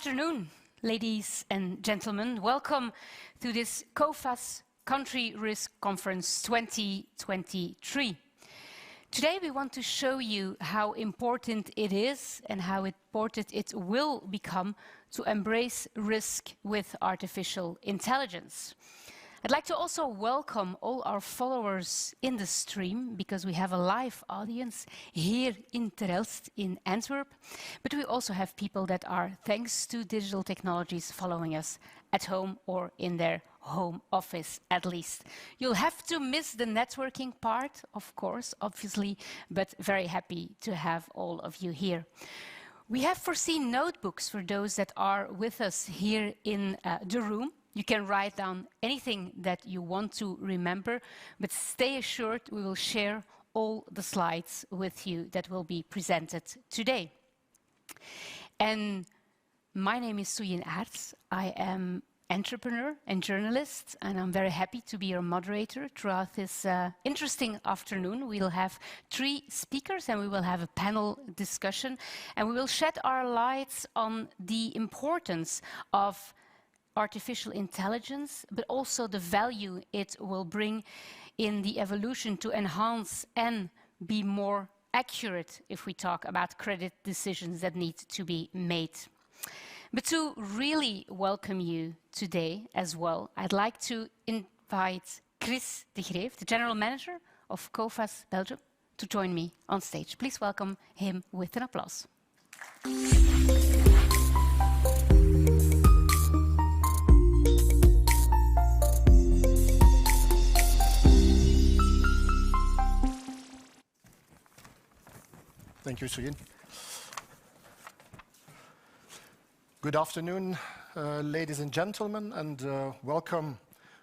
afternoon, ladies and gentlemen. Welcome to this Coface Country Risk Conference 2023. Today we want to show you how important it is and how important it will become to embrace risk with artificial intelligence. I'd like to also welcome all our followers in the stream, because we have a live audience here in Ter Elst in Antwerp, but we also have people that are, thanks to digital technologies, following us at home or in their home office at least. You'll have to miss the networking part, of course, obviously, but very happy to have all of you here. We have foreseen notebooks for those that are with us here in the room. You can write down anything that you want to remember, but stay assured we will share all the slides with you that will be presented today. And my name is Suyin Aerts. I am entrepreneur and journalist, and I'm very happy to be your moderator throughout this interesting afternoon. We'll have 3 speakers and we will have a panel discussion, and we will shed our lights on the importance of artificial intelligence, but also the value it will bring in the evolution to enhance and be more accurate if we talk about credit decisions that need to be made. But to really welcome you today as well, I'd like to invite Chris De Greef, the General Manager of Coface Belgium, to join me on stage. Please welcome him with an applause. Thank you, Suyin. Good afternoon, ladies and gentlemen, and welcome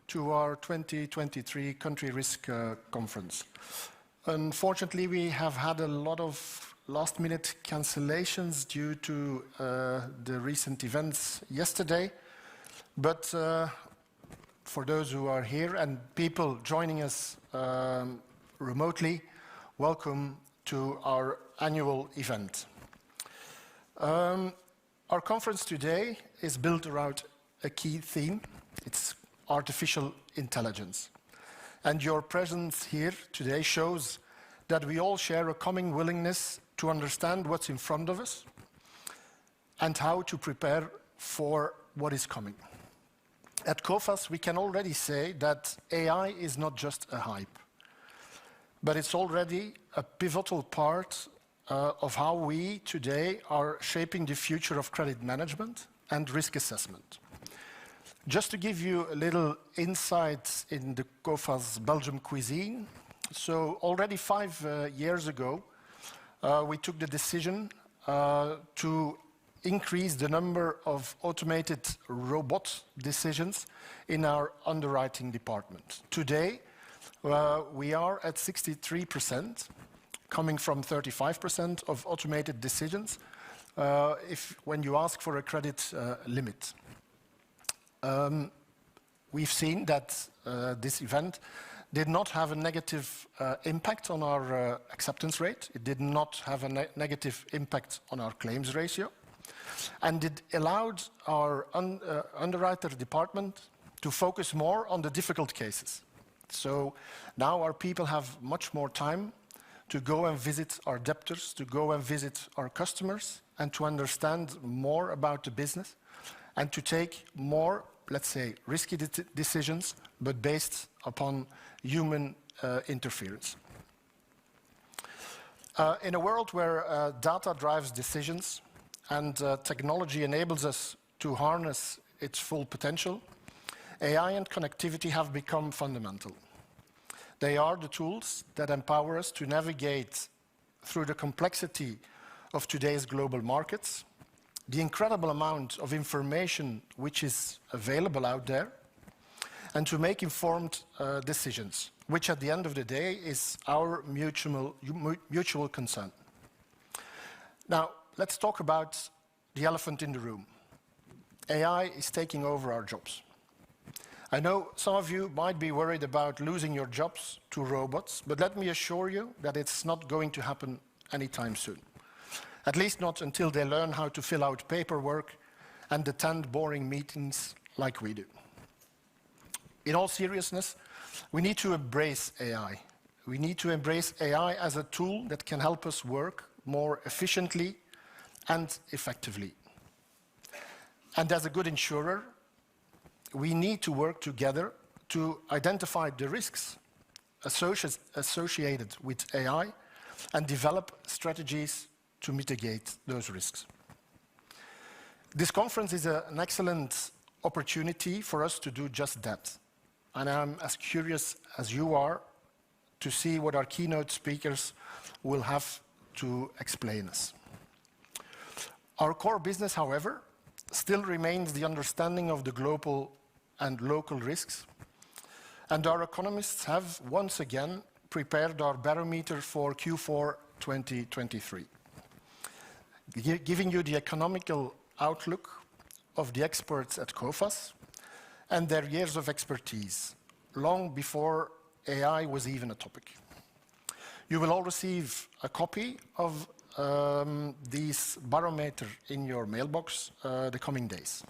to our 2023 Country Risk Conference. Unfortunately, we have had a lot of last-minute cancellations due to the recent events yesterday. But for those who are here and people joining us remotely, welcome to our annual event. Our conference today is built around a key theme. It's artificial intelligence. And your presence here today shows that we all share a common willingness to understand what's in front of us and how to prepare for what is coming. At Coface, we can already say that AI is not just a hype, but it's already a pivotal part of how we today are shaping the future of credit management and risk assessment. Just to give you a little insight in the Coface Belgium cuisine, so already 5 years ago, we took the decision to increase the number of automated robot decisions in our underwriting department. Today, we are at 63%, coming from 35% of automated decisions when you ask for a credit limit. We've seen that this event did not have a negative impact on our acceptance rate. It did not have a negative impact on our claims ratio. And it allowed our underwriter department to focus more on the difficult cases. So now our people have much more time to go and visit our debtors, to go and visit our customers, and to understand more about the business, and to take more, let's say, risky decisions, but based upon human interference. In a world where data drives decisions and technology enables us to harness its full potential, AI and connectivity have become fundamental. They are the tools that empower us to navigate through the complexity of today's global markets, the incredible amount of information which is available out there, and to make informed decisions, which at the end of the day is our mutual concern. Now, let's talk about the elephant in the room. AI is taking over our jobs. I know some of you might be worried about losing your jobs to robots, but let me assure you that it's not going to happen anytime soon. At least not until they learn how to fill out paperwork and attend boring meetings like we do. In all seriousness, we need to embrace AI. We need to embrace AI as a tool that can help us work more efficiently and effectively. And as a good insurer, we need to work together to identify the risks associated with AI and develop strategies to mitigate those risks. This conference is an excellent opportunity for us to do just that. And I'm as curious as you are to see what our keynote speakers will have to explain us. Our core business, however, still remains the understanding of the global and local risks. And our economists have once again prepared our barometer for Q4 2023, giving you the economical outlook of the experts at Coface and their years of expertise, long before AI was even a topic. You will all receive a copy of this barometer in your mailbox the coming days.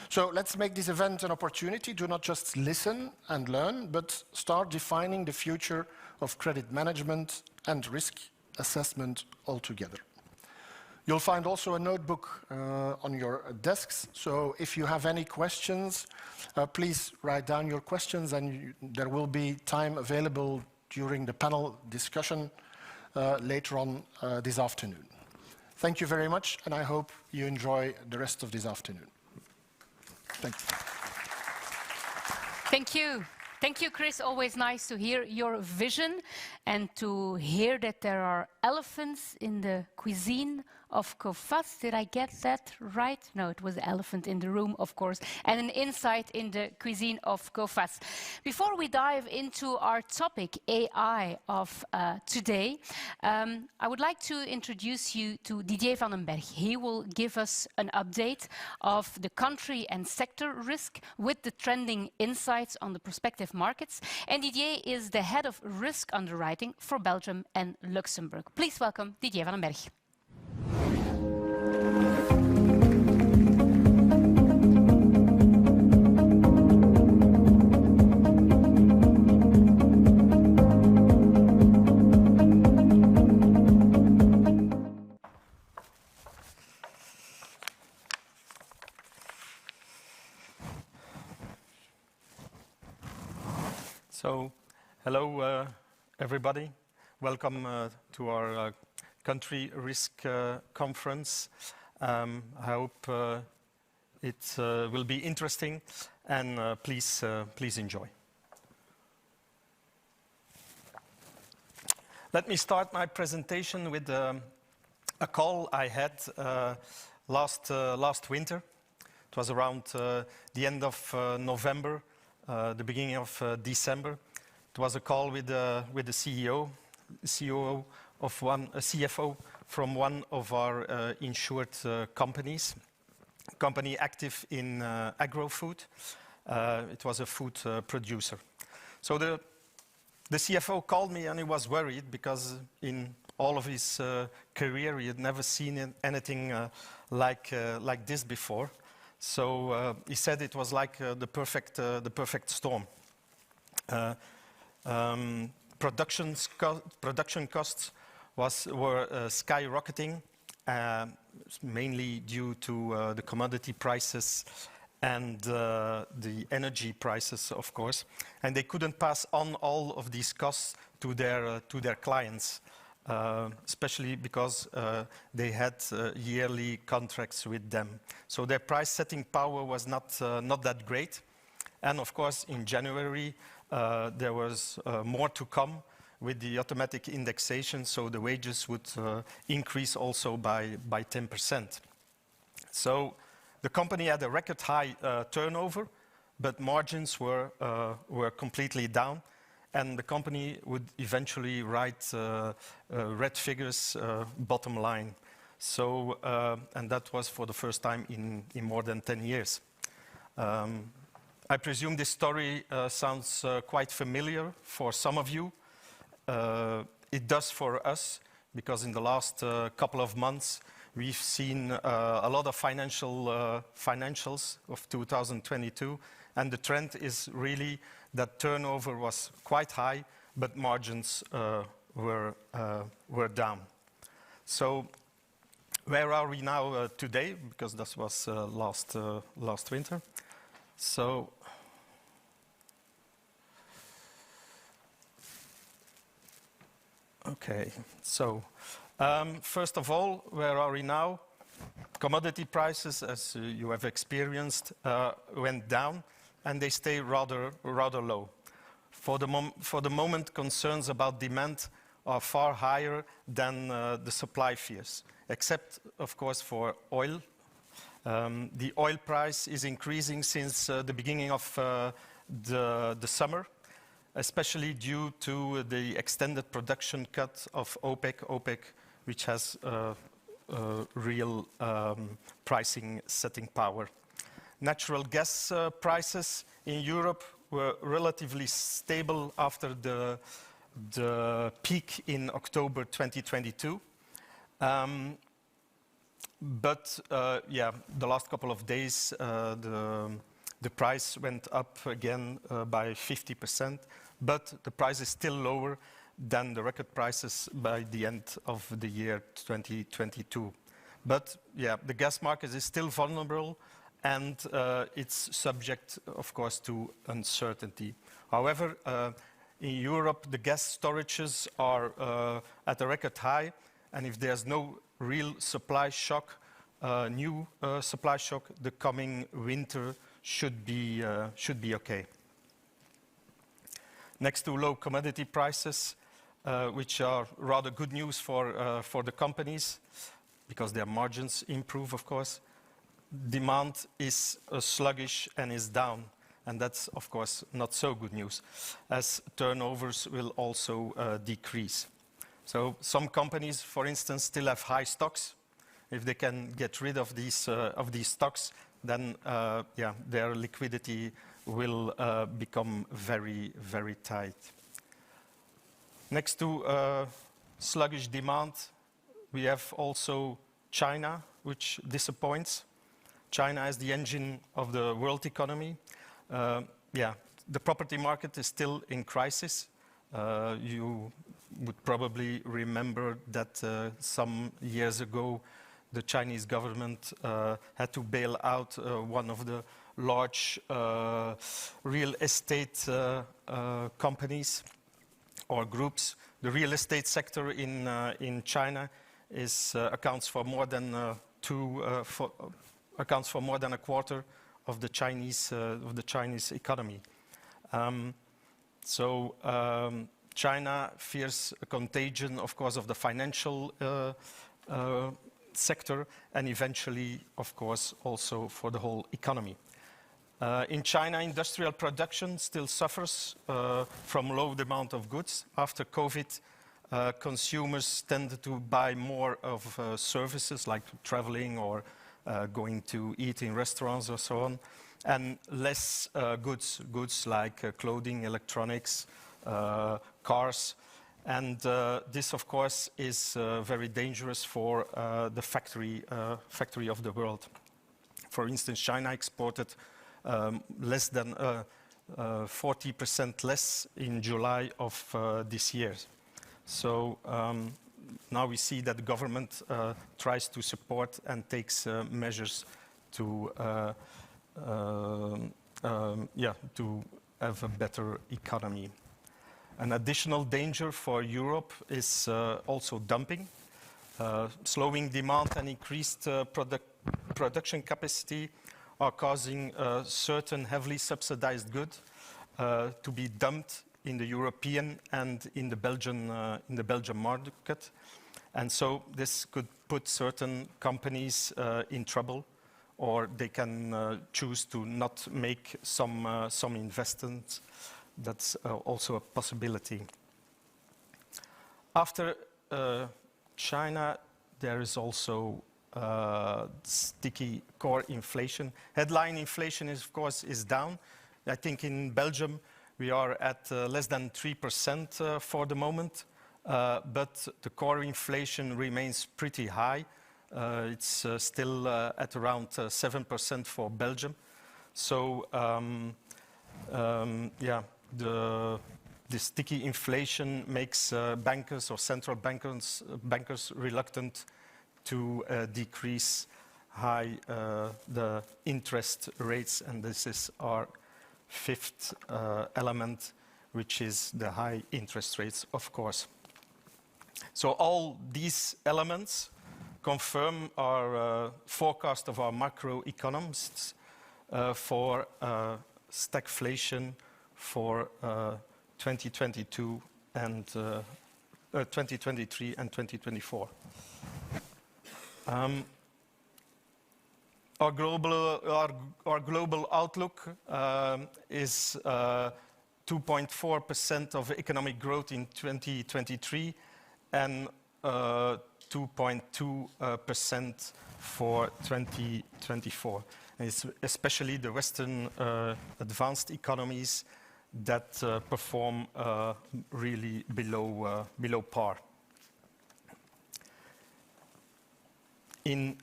So let's make this event an opportunity to not just listen and learn, but start defining the future of credit management and risk assessment altogether. You'll find also a notebook on your desks, so if you have any questions, please write down your questions, and there will be time available during the panel discussion later on this afternoon. Thank you very much, and I hope you enjoy the rest of this afternoon. Thank you. Thank you. Thank you, Chris. Always nice to hear your vision and to hear that there are elephants in the cuisine of Coface. Did I get that right? No, it was the elephant in the room, of course, and an insight in the cuisine of Coface. Before we dive into our topic, AI of today, I would like to introduce you to Didier van den Berg. He will give us an update of the country and sector risk with the trending insights on the prospective markets. And Didier is the head of risk underwriting for Belgium and Luxembourg. Please welcome Didier van den Berg. So, hello everybody. Welcome to our country risk conference. I hope it will be interesting, and please enjoy. Let me start my presentation with a call I had last winter. It was around the end of November. The beginning of December. It was a call with the CEO, CFO from one of our insured companies, company active in agro-food. It was a food producer. So the CFO called me, and he was worried because in all of his career he had never seen anything like this before. So he said it was like the perfect storm. Production costs were skyrocketing, mainly due to the commodity prices and the energy prices, of course. And they couldn't pass on all of these costs to their clients. Especially because they had yearly contracts with them. So their price-setting power was not that great. And of course, in January, there was more to come with the automatic indexation, so the wages would increase also by 10%. So the company had a record high turnover, but margins were completely down. And the company would eventually write red figures bottom line. So, and that was for the first time in more than 10 years. I presume this story sounds quite familiar for some of you. It does for us, because in the last couple of months, we've seen a lot of financials of 2022, and the trend is really that turnover was quite high, but margins were down. So where are we now today? Because this was last winter. So okay, so first of all, where are we now? Commodity prices, as you have experienced, went down, and they stay rather low. For the moment, concerns about demand are far higher than the supply fears, except, of course, for oil. The oil price is increasing since the beginning of the summer, especially due to the extended production cut of OPEC, which has real pricing setting power. Natural gas prices in Europe were relatively stable after the peak in October 2022. But the last couple of days, the price went up again by 50%, but the price is still lower than the record prices by the end of the year 2022. But the gas market is still vulnerable, and it's subject, of course, to uncertainty. However, in Europe, the gas storages are at a record high, and if there's no real supply shock, new supply shock, the coming winter should be okay. Next to low commodity prices, which are rather good news for the companies, because their margins improve, of course, demand is sluggish and is down. And that's, of course, not so good news, as turnovers will also decrease. So some companies, for instance, still have high stocks. If they can get rid of these stocks, then their liquidity will become very, very tight. Next to sluggish demand, we have also China, which disappoints. China is the engine of the world economy. The property market is still in crisis. You would probably remember that some years ago, the Chinese government had to bail out one of the large real estate companies or groups. The real estate sector in China accounts for more than a quarter of the Chinese economy. China fears a contagion, of course, of the financial sector, and eventually, of course, also for the whole economy. In China, industrial production still suffers from low demand of goods. After COVID, consumers tend to buy more of services like traveling or going to eat in restaurants or so on, and less goods like clothing, electronics, cars. And this, of course, is very dangerous for the factory of the world. For instance, China exported less than 40% less in July of this year. So now we see that the government tries to support and takes measures to have a better economy. An additional danger for Europe is also dumping. Slowing demand and increased production capacity are causing certain heavily subsidized goods to be dumped in the European and in the Belgian market. And so this could put certain companies in trouble, or they can choose to not make some investments. That's also a possibility. After China, there is also sticky core inflation. Headline inflation, of course, is down. I think in Belgium we are at less than 3% for the moment, but the core inflation remains pretty high. It's still at around 7% for Belgium. So, yeah, the sticky inflation makes bankers or central bankers reluctant to decrease the interest rates, and this is our fifth element, which is the high interest rates, of course. So all these elements confirm our forecast of our macroeconomists for stagflation for 2022 and 2023 and 2024. Our global outlook is 2.4% of economic growth in 2023 and 2.2% for 2024. And it's especially the Western advanced economies that perform really below par. In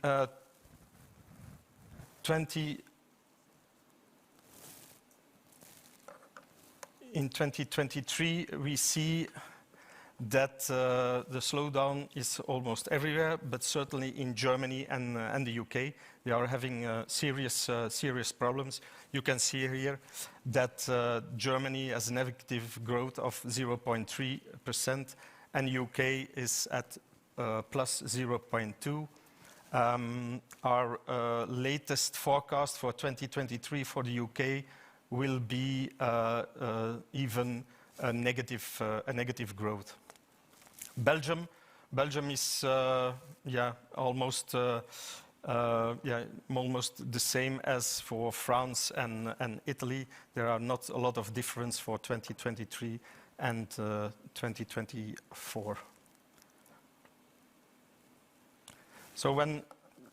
2023, we see that the slowdown is almost everywhere, but certainly in Germany and the UK, they are having serious problems. You can see here that Germany has a negative growth of 0.3%, and UK is at plus 0.2%. Our latest forecast for 2023 for the UK will be even a negative growth. Belgium is almost the same as for France and Italy. There are not a lot of difference for 2023 and 2024. So when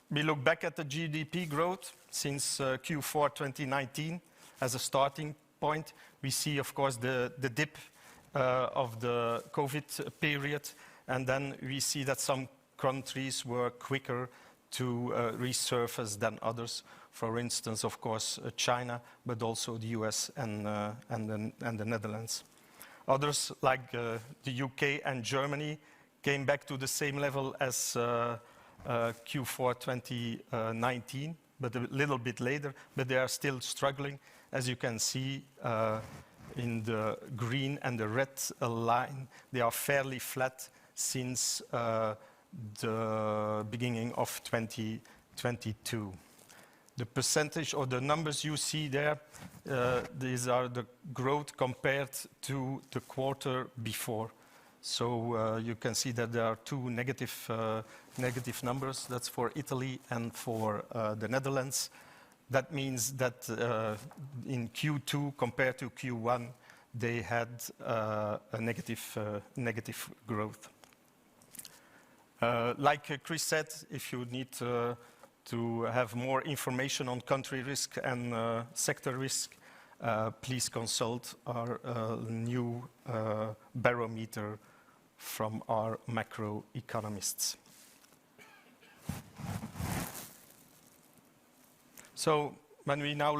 we look back at the GDP growth since Q4 2019 as a starting point, we see, of course, the dip of the COVID period, and then we see that some countries were quicker to resurface than others. For instance, of course, China, but also the US and the Netherlands. Others, like the UK and Germany, came back to the same level as Q4 2019, but a little bit later, but they are still struggling. As you can see in the green and the red line, they are fairly flat since the beginning of 2022. The percentage or the numbers you see there, these are the growth compared to the quarter before. So you can see that there are two negative numbers. That's for Italy and for the Netherlands. That means that in Q2 compared to Q1, they had a negative growth. Like Chris said, if you need to have more information on country risk and sector risk, please consult our new barometer from our macroeconomists. So when we now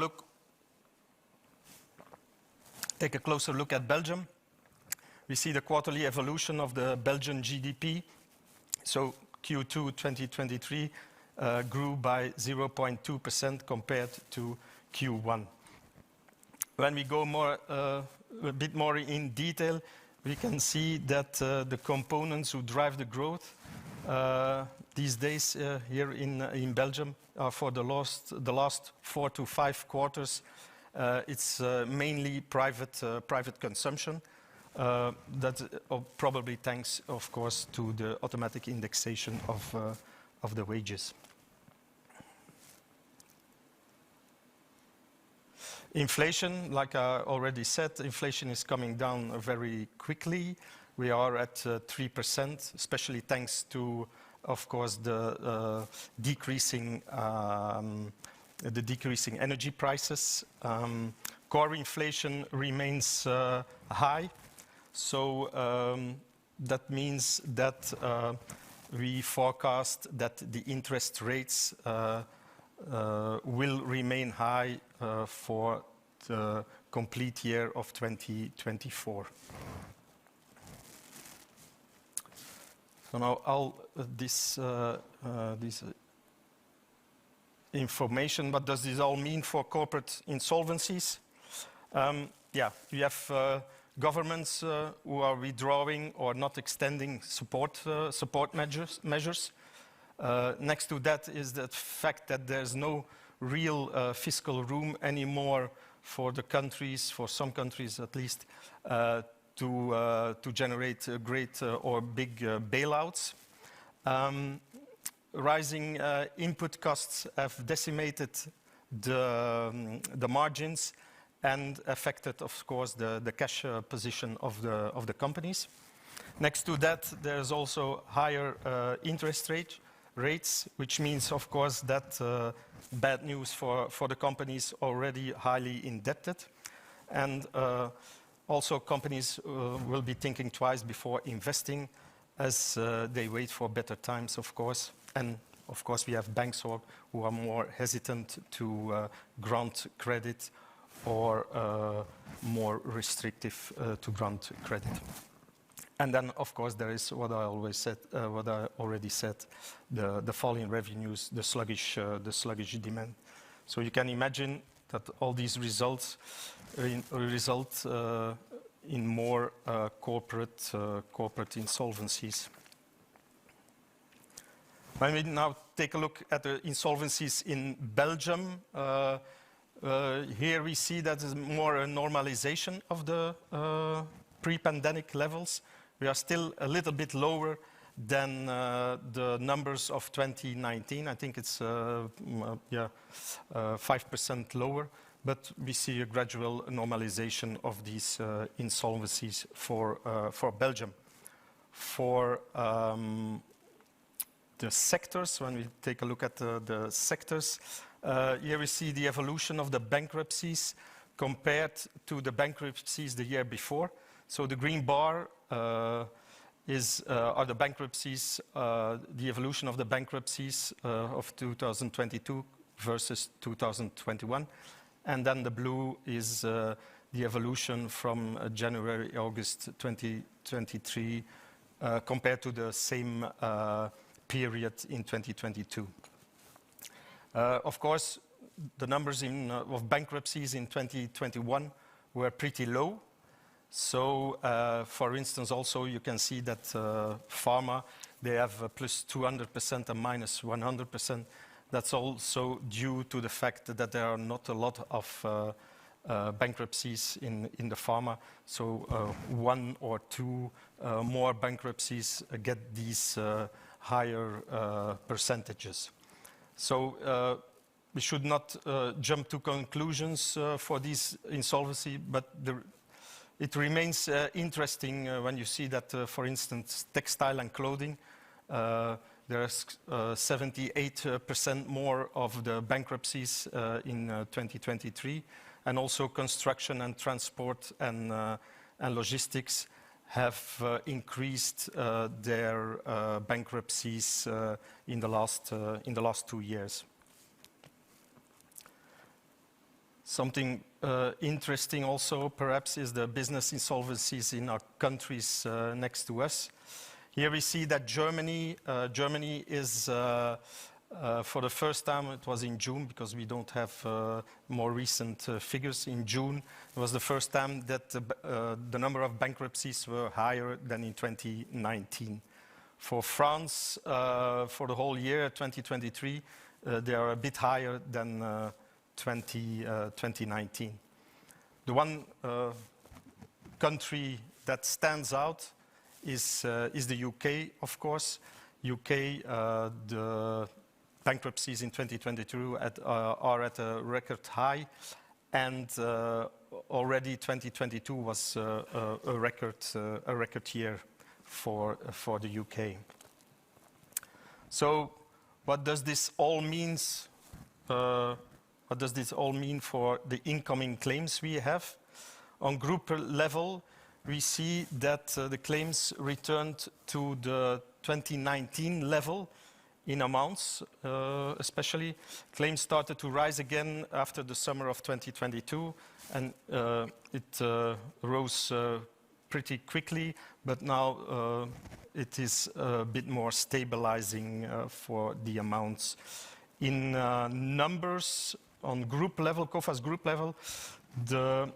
take a closer look at Belgium, we see the quarterly evolution of the Belgian GDP. So Q2 2023 grew by 0.2% compared to Q1. When we go a bit more in detail, we can see that the components who drive the growth these days here in Belgium for the last 4 to 5 quarters, it's mainly private consumption. That probably thanks, of course, to the automatic indexation of the wages. Inflation, like I already said, inflation is coming down very quickly. We are at 3%, especially thanks to, of course, the decreasing energy prices. Core inflation remains high, so that means that we forecast that the interest rates will remain high for the complete year of 2024. So now all this information, what does this all mean for corporate insolvencies? Yeah, we have governments who are withdrawing or not extending support measures. Next to that is the fact that there's no real fiscal room anymore for the countries, for some countries at least, to generate great or big bailouts. Rising input costs have decimated the margins and affected, of course, the cash position of the companies. Next to that, there's also higher interest rates, which means, of course, that bad news for the companies already highly indebted. And also companies will be thinking twice before investing as they wait for better times, of course. And of course, we have banks who are more hesitant to grant credit or more restrictive to grant credit. And then, of course, there is what I already said, the fall in revenues, the sluggish demand. So you can imagine that all these result in more corporate insolvencies. When we now take a look at the insolvencies in Belgium, here we see that is more a normalization of the pre-pandemic levels. We are still a little bit lower than the numbers of 2019. I think it's 5% lower, but we see a gradual normalization of these insolvencies for Belgium. For the sectors, when we take a look at the sectors, here we see the evolution of the bankruptcies compared to the bankruptcies the year before. So the green bar are the bankruptcies, the evolution of the bankruptcies of 2022 versus 2021. And then the blue is the evolution from January, August 2023 compared to the same period in 2022. Of course, the numbers of bankruptcies in 2021 were pretty low. So, for instance, also you can see that pharma, they have plus 200% and minus 100%. That's also due to the fact that there are not a lot of bankruptcies in the pharma. So one or two more bankruptcies get these higher percentages. So we should not jump to conclusions for this insolvency, but it remains interesting when you see that, for instance, textile and clothing, there's 78% more of the bankruptcies in 2023, and also construction and transport and logistics have increased their bankruptcies in the last 2 years. Something interesting also perhaps is the business insolvencies in our countries next to us. Here we see that Germany is for the first time, it was in June because we don't have more recent figures. In June, it was the first time that the number of bankruptcies were higher than in 2019. For France, for the whole year 2023, they are a bit higher than 2019. The one country that stands out is the UK, of course. UK, the bankruptcies in 2022 are at a record high, and already 2022 was a record year for the UK. So, what does this all mean? What does this all mean for the incoming claims we have? On group level, we see that the claims returned to the 2019 level in amounts, especially. Claims started to rise again after the summer of 2022, and it rose pretty quickly, but now it is a bit more stabilizing for the amounts. In numbers, on group level, Coface group level, the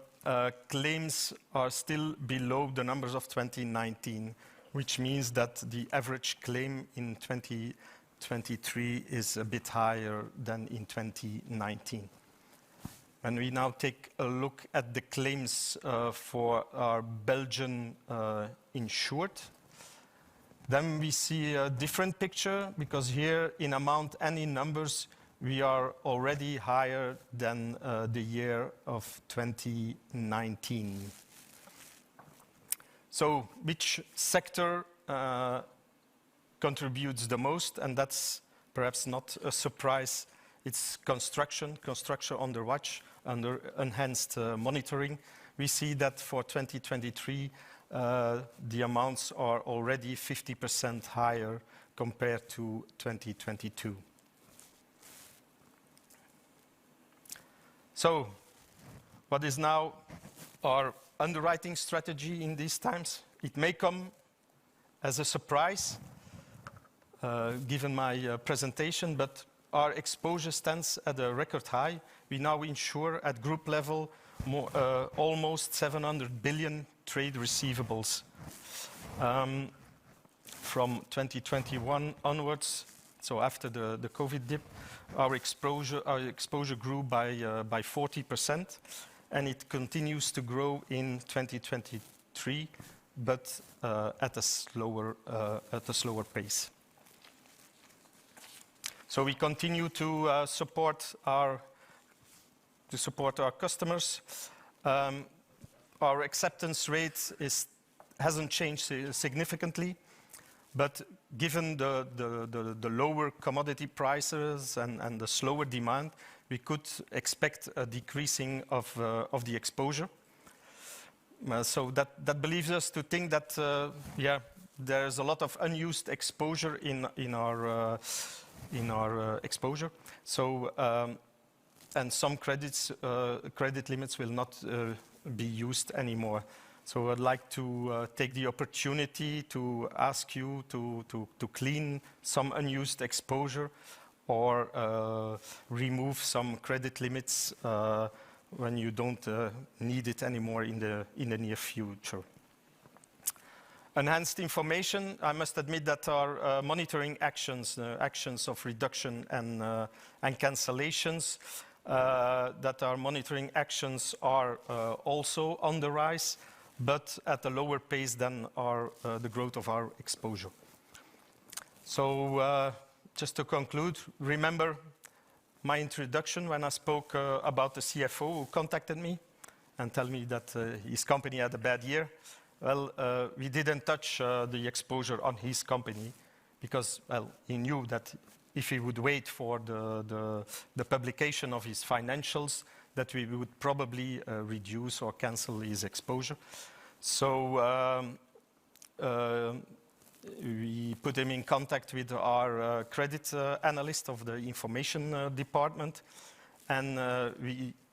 claims are still below the numbers of 2019, which means that the average claim in 2023 is a bit higher than in 2019. When we now take a look at the claims for our Belgian insured, then we see a different picture, because here in amount and in numbers we are already higher than the year of 2019. So which sector contributes the most? And that's perhaps not a surprise. It's construction under watch, under enhanced monitoring. We see that for 2023, the amounts are already 50% higher compared to 2022. So, what is now our underwriting strategy in these times? It may come as a surprise, given my presentation, but our exposure stands at a record high. We now insure at group level almost 700 billion trade receivables. From 2021 onwards, so after the COVID dip, our exposure grew by 40%, and it continues to grow in 2023, but at a slower pace. So we continue to support our customers. Our acceptance rate hasn't changed significantly, but given the lower commodity prices and the slower demand, we could expect a decreasing of the exposure. So that believes us to think that there's a lot of unused exposure in our exposure. So and some credit limits will not be used anymore. So I'd like to take the opportunity to ask you to clean some unused exposure, or remove some credit limits when you don't need it anymore in the near future. Enhanced information. I must admit that our monitoring actions, actions of reduction and cancellations, that our monitoring actions are also on the rise, but at a lower pace than the growth of our exposure. So just to conclude, remember my introduction when I spoke about the CFO who contacted me and told me that his company had a bad year. Well, we didn't touch the exposure on his company because, well, he knew that if he would wait for the publication of his financials, that we would probably reduce or cancel his exposure. So we put him in contact with our credit analyst of the information department, and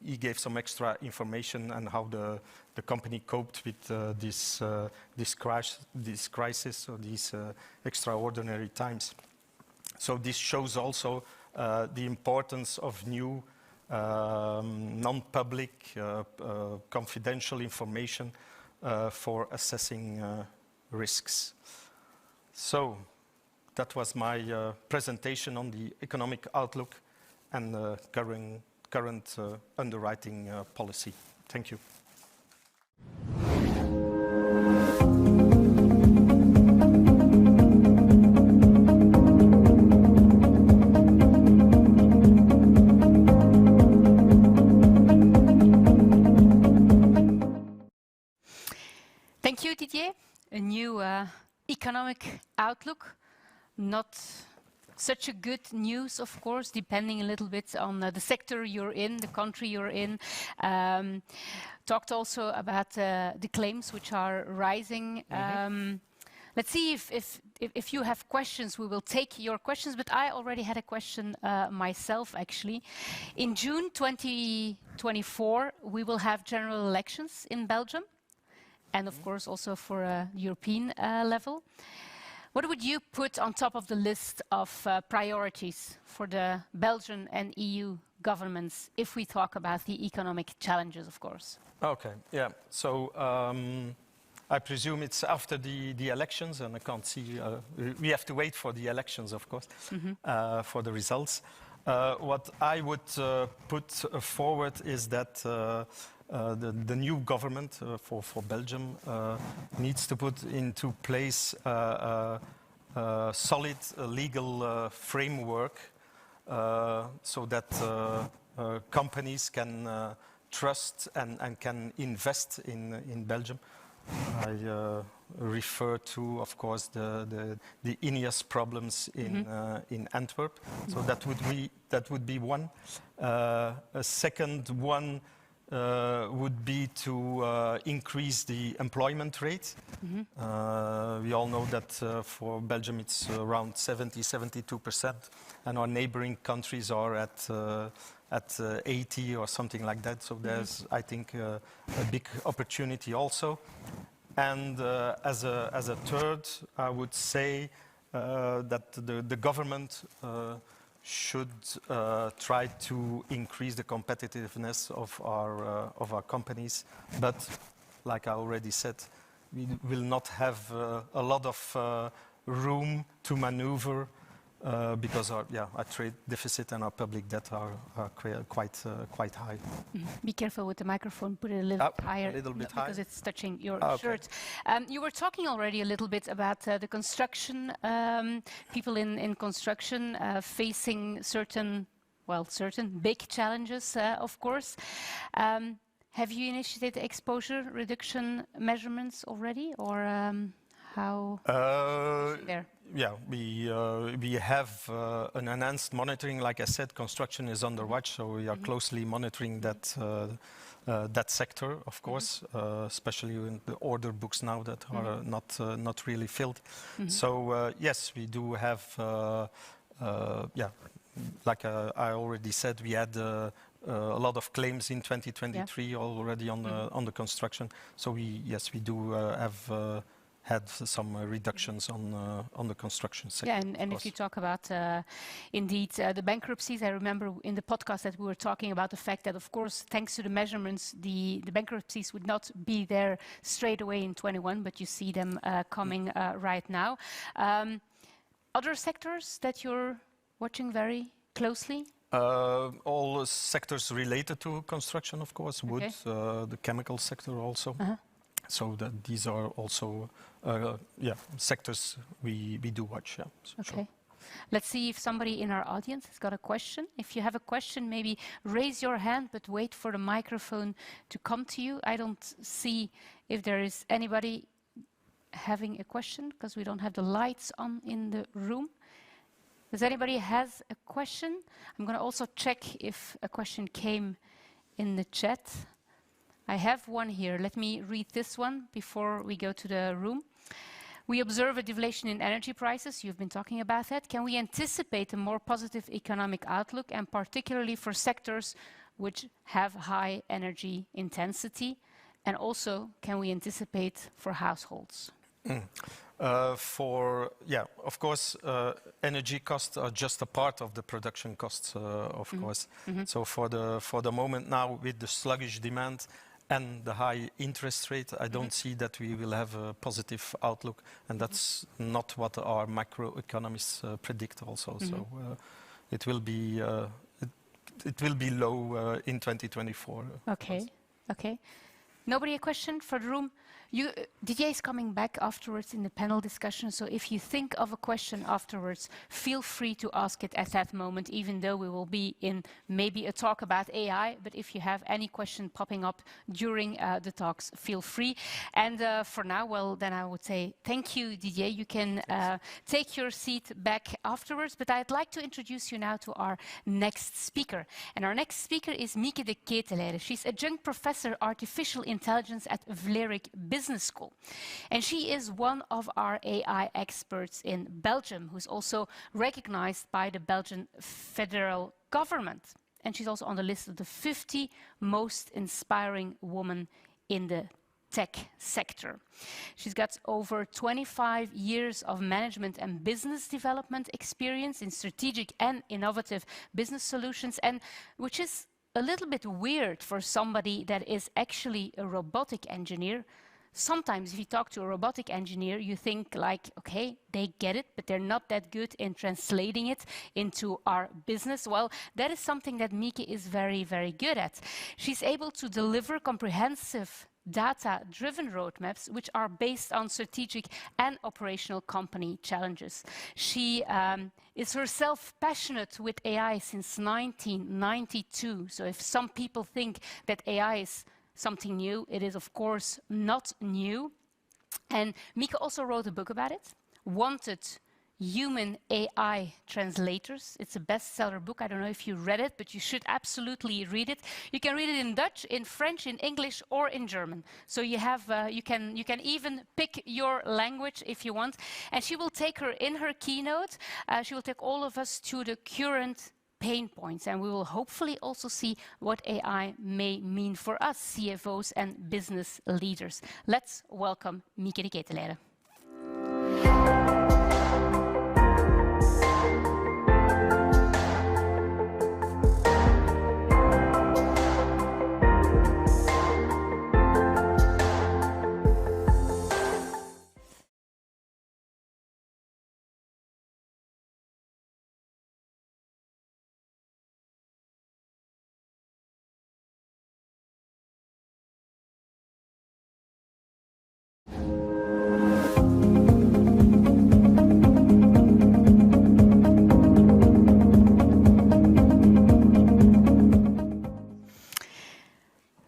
he gave some extra information on how the company coped with this crisis or these extraordinary times. So this shows also the importance of new non-public confidential information for assessing risks. So that was my presentation on the economic outlook and current underwriting policy. Thank you. Thank you, Didier. A new economic outlook, not such a good news, of course, depending a little bit on the sector you're in, the country you're in. Talked also about the claims which are rising. Let's see if you have questions, we will take your questions, but I already had a question myself, actually. In June 2024, we will have general elections in Belgium, and of course also for a European level. What would you put on top of the list of priorities for the Belgian and EU governments if we talk about the economic challenges, of course? Okay, yeah. So I presume it's after the elections, and I can't see. We have to wait for the elections, of course, for the results. What I would put forward is that the new government for Belgium needs to put into place a solid legal framework so that companies can trust and can invest in Belgium. I refer to, of course, the INEOS problems in Antwerp. So that would be one. A second one would be to increase the employment rate. We all know that for Belgium it's around 72%, and our neighboring countries are at 80 or something like that. So there's, I think, a big opportunity also. And as a third, I would say that the government should try to increase the competitiveness of our companies. But like I already said, we will not have a lot of room to maneuver because our trade deficit and our public debt are quite high. Be careful with the microphone, put it a little higher. A little bit higher. Because it's touching your shirt. You were talking already a little bit about the construction, people in construction facing certain big challenges, of course. Have you initiated exposure reduction measurements already, or how there? Yeah, we have an enhanced monitoring. Like I said, construction is under watch, so we are closely monitoring that sector, of course, especially in the order books now that are not really filled. So yes, we do have. Like I already said, we had a lot of claims in 2023 already on the construction. So we do have. Had some reductions on the construction sector. Yeah, and if you talk about indeed the bankruptcies, I remember in the podcast that we were talking about the fact that, of course, thanks to the measurements, the bankruptcies would not be there straight away in 21, but you see them coming right now. Other sectors that you're watching very closely? All sectors related to construction, of course, wood, the chemical sector also. So that these are also sectors we do watch. Yeah, so okay. Sure. Let's see if somebody in our audience has got a question. If you have a question, maybe raise your hand, but wait for the microphone to come to you. I don't see if there is anybody having a question because we don't have the lights on in the room. Does anybody has a question? I'm going to also check if a question came in the chat. I have one here. Let me read this one before we go to the room. We observe a deflation in energy prices. You've been talking about that. Can we anticipate a more positive economic outlook, and particularly for sectors which have high energy intensity? And also, can we anticipate for households? Of course, energy costs are just a part of the production costs, of course. So for the moment now, with the sluggish demand and the high interest rate, I don't see that we will have a positive outlook, and that's not what our macroeconomists predict also. So it will be low in 2024. Okay. Okay. Nobody a question for the room? Didier is coming back afterwards in the panel discussion, so if you think of a question afterwards, feel free to ask it at that moment, even though we will be in maybe a talk about AI, but if you have any question popping up during the talks, feel free. And for now, well, then I would say thank you, Didier. You can take your seat back afterwards, but I'd like to introduce you now to our next speaker. And our next speaker is Mieke De Ketelaere. She's adjunct professor artificial intelligence at Belux Business School. And she is one of our AI experts in Belgium, who's also recognized by the Belgian federal government. And she's also on the list of the 50 most inspiring women in the tech sector. She's got over 25 years of management and business development experience in strategic and innovative business solutions, and which is a little bit weird for somebody that is actually a robotic engineer. Sometimes if you talk to a robotic engineer, you think like, okay, they get it, but they're not that good in translating it into our business. Well, that is something that Mieke is very, very good at. She's able to deliver comprehensive data-driven roadmaps, which are based on strategic and operational company challenges. She is herself passionate with AI since 1992. So if some people think that AI is something new, it is of course not new. And Mieke also wrote a book about it, Wanted Human AI Translators. It's a bestseller book. I don't know if you read it, but you should absolutely read it. You can read it in Dutch, in French, in English, or in German. So you have, you can even pick your language if you want. And she will take her in her keynote. She will take all of us to the current pain points, and we will hopefully also see what AI may mean for us, CFOs and business leaders. Let's welcome Mieke De Ketelaere.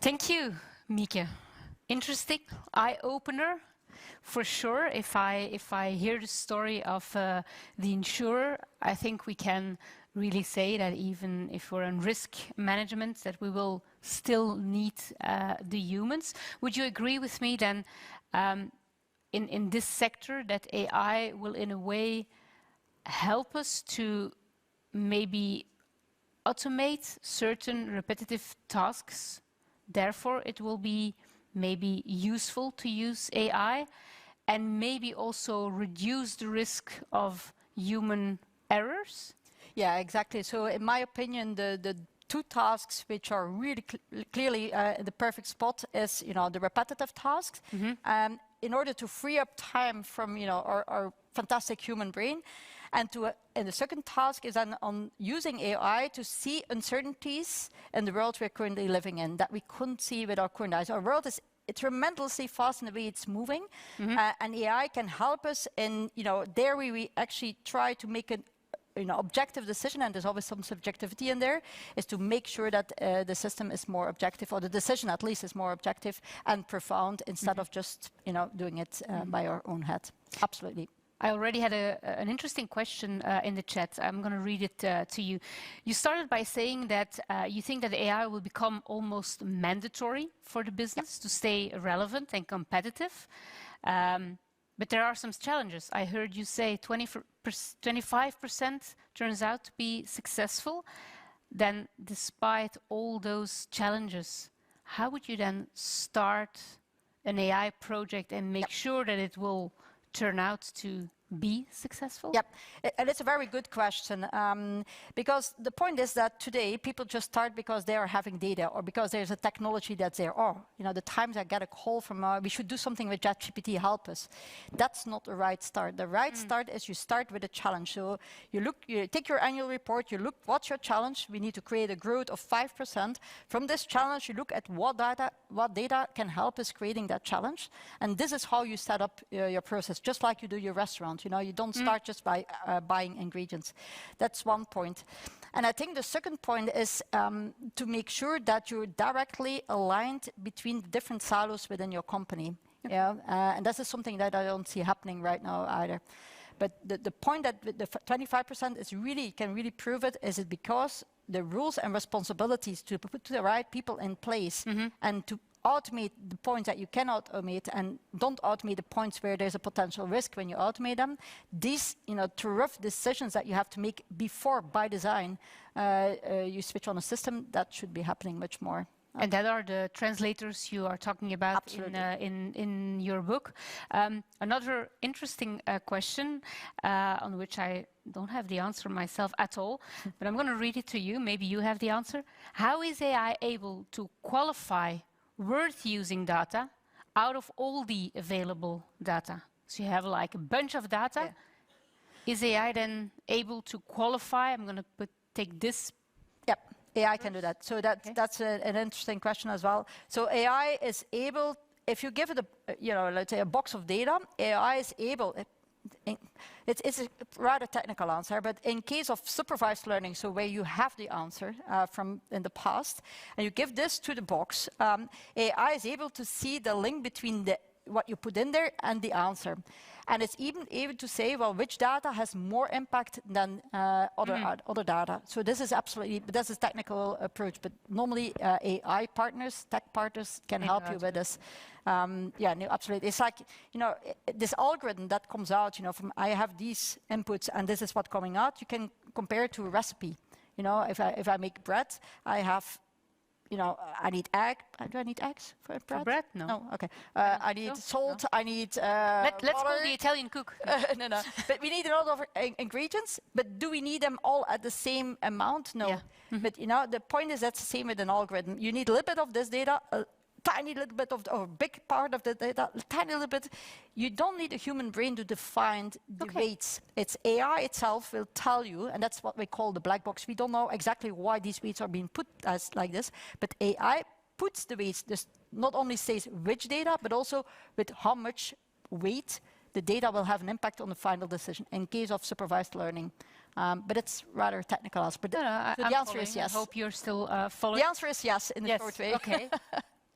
Thank you, Mieke. Interesting, eye-opener, for sure. If I hear the story of the insurer, I think we can really say that even if we're in risk management, that we will still need the humans. Would you agree with me then, in this sector, that AI will in a way help us to maybe automate certain repetitive tasks? Therefore, it will be maybe useful to use AI and maybe also reduce the risk of human errors? Yeah, exactly. So in my opinion, the two tasks which are really clearly the perfect spot is, the repetitive tasks. In order to free up time from, our fantastic human brain. And the second task is on using AI to see uncertainties in the world we're currently living in that we couldn't see with our current eyes. Our world is tremendously fast in the way it's moving, and AI can help us in, there we actually try to make an objective decision, and there's always some subjectivity in there, is to make sure that the system is more objective, or the decision at least is more objective and profound, instead of just, doing it by our own head. Absolutely. I already had an interesting question in the chat. I'm going to read it to you. You started by saying that you think that AI will become almost mandatory for the business to stay relevant and competitive. But there are some challenges. I heard you say 25% turns out to be successful. Then, despite all those challenges, how would you then start an AI project and make sure that it will turn out to be successful? Yep, and it's a very good question, because the point is that today people just start because they are having data or because there's a technology that's there. Or, the times I get a call from, we should do something with ChatGPT, help us. That's not the right start. The right start is you start with a challenge. So you take your annual report, you look, what's your challenge? We need to create a growth of 5%. From this challenge, you look at what data can help us creating that challenge. And this is how you set up your process, just like you do your restaurant. You don't start just by buying ingredients. That's one point. And I think the second point is to make sure that you're directly aligned between the different silos within your company. And this is something that I don't see happening right now either. But the point that the 25% is really, can really prove it, is it because the rules and responsibilities to put the right people in place and to automate the points that you cannot automate and don't automate the points where there's a potential risk when you automate them. These, rough decisions that you have to make before, by design, you switch on a system, that should be happening much more. And that are the translators you are talking about in your book. Another interesting question on which I don't have the answer myself at all, but I'm going to read it to you. Maybe you have the answer. How is AI able to qualify worth-using data out of all the available data? So you have like a bunch of data. Yeah. Is AI then able to qualify? I'm going to take this. Yep, AI can do that. So that's an interesting question as well. So AI is able, if you give it let's say a box of data, AI is able. It's a rather technical answer, but in case of supervised learning, so where you have the answer from in the past, and you give this to the box, AI is able to see the link between what you put in there and the answer. And it's even able to say, well, which data has more impact than other data. So this is this is technical approach, but normally AI partners, tech partners can help you with this. Absolutely. It's like, this algorithm that comes out, from I have these inputs and this is what's coming out, you can compare it to a recipe. If I make bread, I have, I need egg. Do I need eggs for bread? For bread? No. No, okay. I need salt, I need Let's call the Italian cook. No. But we need a lot of ingredients, but do we need them all at the same amount? No. Yeah. But, the point is that's the same with an algorithm. You need a little bit of this data, tiny little bit of, or big part of the data, tiny little bit. You don't need a human brain to define the weights. It's AI itself will tell you, and that's what we call the black box. We don't know exactly why these weights are being put as like this, but AI puts the weights. This not only says which data, but also with how much weight the data will have an impact on the final decision in case of supervised learning. But it's rather technical aspect. So the answer is yes. I hope you're still following. The answer is yes, in the short way. Okay.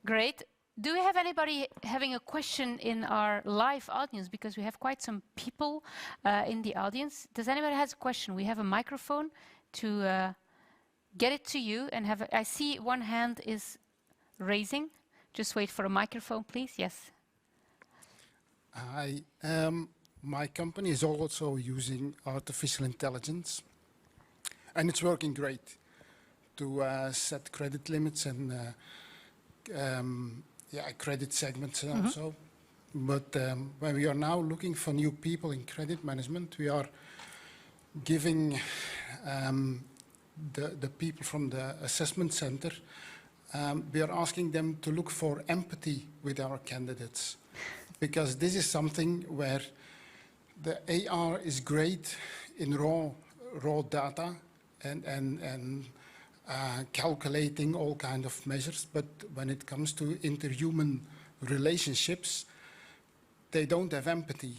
Great. Do we have anybody having a question in our live audience? Because we have quite some people in the audience. Does anybody have a question? We have a microphone to get it to you. And I see one hand is raising. Just wait for a microphone, please. Yes. Hi. My company is also using artificial intelligence. And it's working great to set credit limits and credit segments also. But when we are now looking for new people in credit management, we are giving the people from the assessment center, we are asking them to look for empathy with our candidates. Because this is something where the AR is great in raw data and calculating all kind of measures, but when it comes to interhuman relationships, they don't have empathy.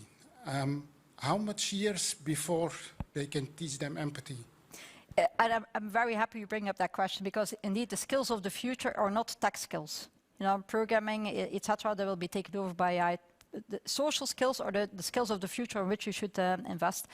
How much years before they can teach them empathy? And I'm very happy you bring up that question, because indeed the skills of the future are not tech skills. Programming, etc., they will be taken over by AI. The social skills are the skills of the future in which you should invest.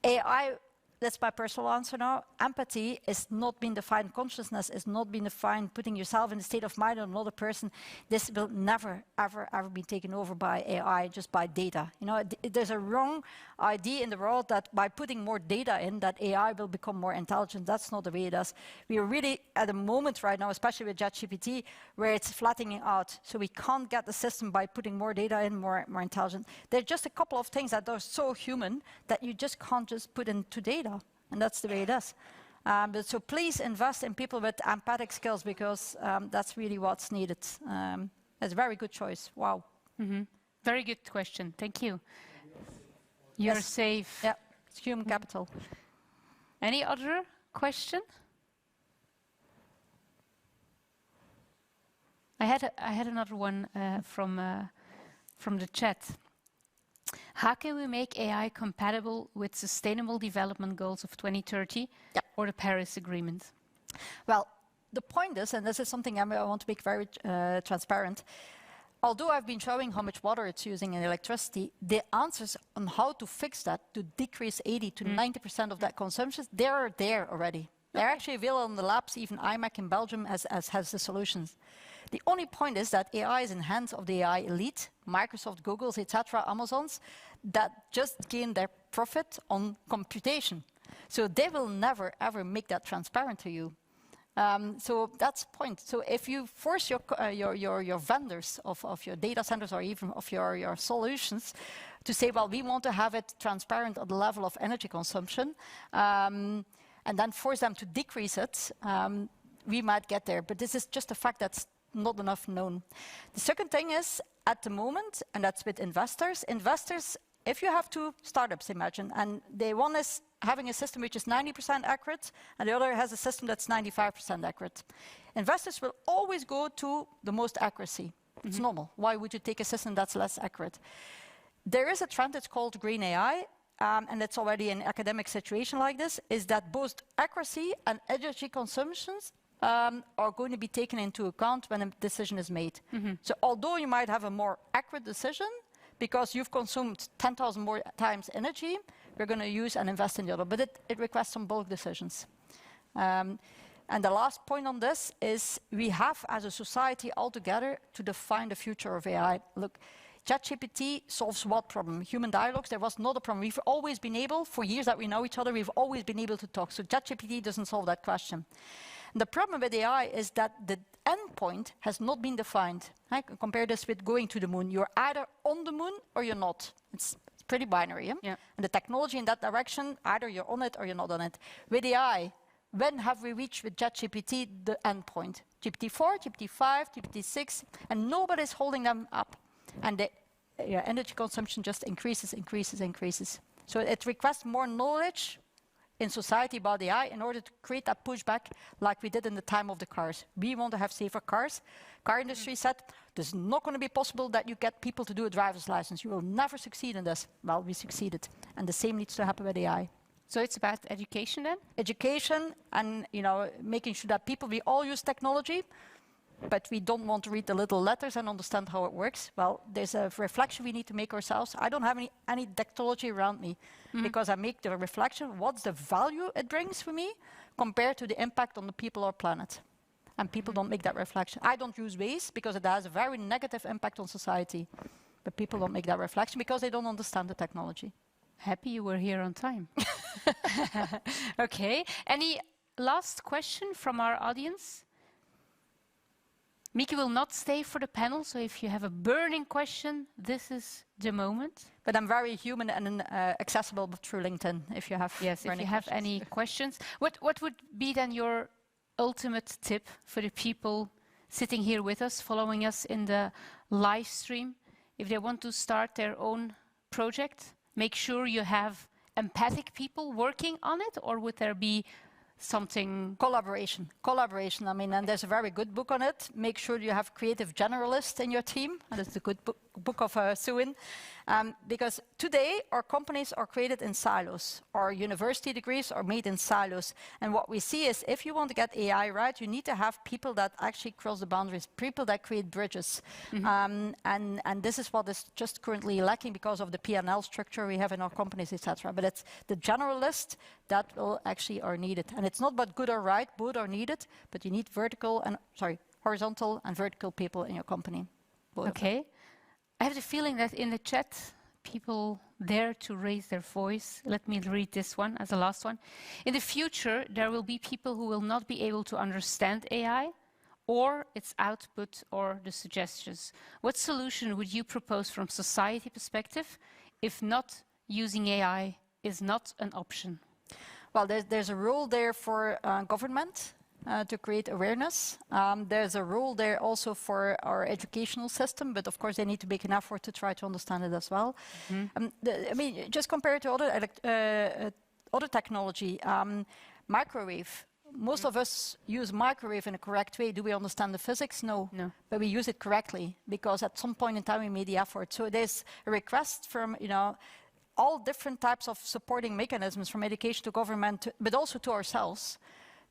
AI that's my personal answer now. Empathy is not being defined. Consciousness is not being defined. Putting yourself in the state of mind of another person. This will never, ever, ever be taken over by AI, just by data. You know, there's a wrong idea in the world that by putting more data in, that AI will become more intelligent. That's not the way it is. We are really at a moment right now, especially with ChatGPT, where it's flattening out. So we can't get the system by putting more data in, more intelligent. There are just a couple of things that are so human that you just can't just put into data. And that's the way it is. But so please invest in people with empathic skills, because that's really what's needed. It's a very good choice. Wow. Very good question. Thank you. You're safe. Yeah, it's human capital. Any other question? I had another one from the chat. How can we make AI compatible with Sustainable Development Goals of 2030 or the Paris Agreement? Well, the point is, and this is something I want to make very transparent, although I've been showing how much water it's using in electricity, the answers on how to fix that, to decrease 80 to 90% of that consumption, they're there already. They're actually available in the labs. Even IMEC in Belgium has the solutions. The only point is that AI is in hands of the AI elite, Microsoft, Google's, etc., Amazon's, that just gain their profit on computation. So they will never, ever make that transparent to you. So that's the point. So if you force your vendors of your data centers or even of your solutions to say, well, we want to have it transparent at the level of energy consumption, and then force them to decrease it, we might get there. But this is just a fact that's not enough known. The second thing is, at the moment, and that's with investors, if you have two startups, imagine, and one is having a system which is 90% accurate, and the other has a system that's 95% accurate. Investors will always go to the most accuracy. It's normal. Why would you take a system that's less accurate? There is a trend, it's called green AI, and it's already an academic situation like this, is that both accuracy and energy consumptions are going to be taken into account when a decision is made. So although you might have a more accurate decision, because you've consumed 10,000 more times energy, we're going to use and invest in the other. But it requires some bulk decisions. And the last point on this is we have, as a society altogether, to define the future of AI. Look, ChatGPT solves what problem? Human dialogues, there was not a problem. We've always been able, for years that we know each other, we've always been able to talk. So ChatGPT doesn't solve that question. The problem with AI is that the endpoint has not been defined. I can compare this with going to the moon. You're either on the moon or you're not. It's pretty binary. Yeah? And the technology in that direction, either you're on it or you're not on it. With AI, when have we reached with ChatGPT the endpoint? GPT-4, GPT-5, GPT-6, and nobody's holding them up. And the energy consumption just increases. So it requires more knowledge in society about AI in order to create that pushback like we did in the time of the cars. We want to have safer cars. Car industry said, it's not going to be possible that you get people to do a driver's license. You will never succeed in this. Well, we succeeded. And the same needs to happen with AI. So it's about education then? Education and making sure that people, we all use technology, but we don't want to read the little letters and understand how it works. Well, there's a reflection we need to make ourselves. I don't have any technology around me because I make the reflection, what's the value it brings for me compared to the impact on the people or planet? And people don't make that reflection. I don't use waste because it has a very negative impact on society. But people don't make that reflection because they don't understand the technology. Happy you were here on time. Okay. Any last question from our audience? Mieke will not stay for the panel, so if you have a burning question, this is the moment. But I'm very human and accessible through LinkedIn if you have any questions. What would be then your ultimate tip for the people sitting here with us, following us in the live stream? If they want to start their own project, make sure you have empathic people working on it, or would there be something? Collaboration. I mean, and there's a very good book on it. Make sure you have creative generalists in your team. And it's a good book. book of Suin, because today our companies are created in silos. Our university degrees are made in silos. And what we see is if you want to get AI right, you need to have people that actually cross the boundaries, people that create bridges. And this is what is just currently lacking because of the P&L structure we have in our companies, etc. But it's the generalist that will actually are needed. And it's not about good or right, both are needed, but you need horizontal and vertical people in your company. Okay. I have the feeling that in the chat, people dare to raise their voice. Let me read this one as the last one. In the future, there will be people who will not be able to understand AI or its output or the suggestions. What solution would you propose from society perspective if not using AI is not an option? Well, there's a role there for government to create awareness. There's a role there also for our educational system, but of course they need to make an effort to try to understand it as well. I mean, just compared to other technology, microwave. Most of us use microwave in a correct way. Do we understand the physics? No. But we use it correctly because at some point in time we made the effort. So there's a request from, all different types of supporting mechanisms, from education to government, but also to ourselves,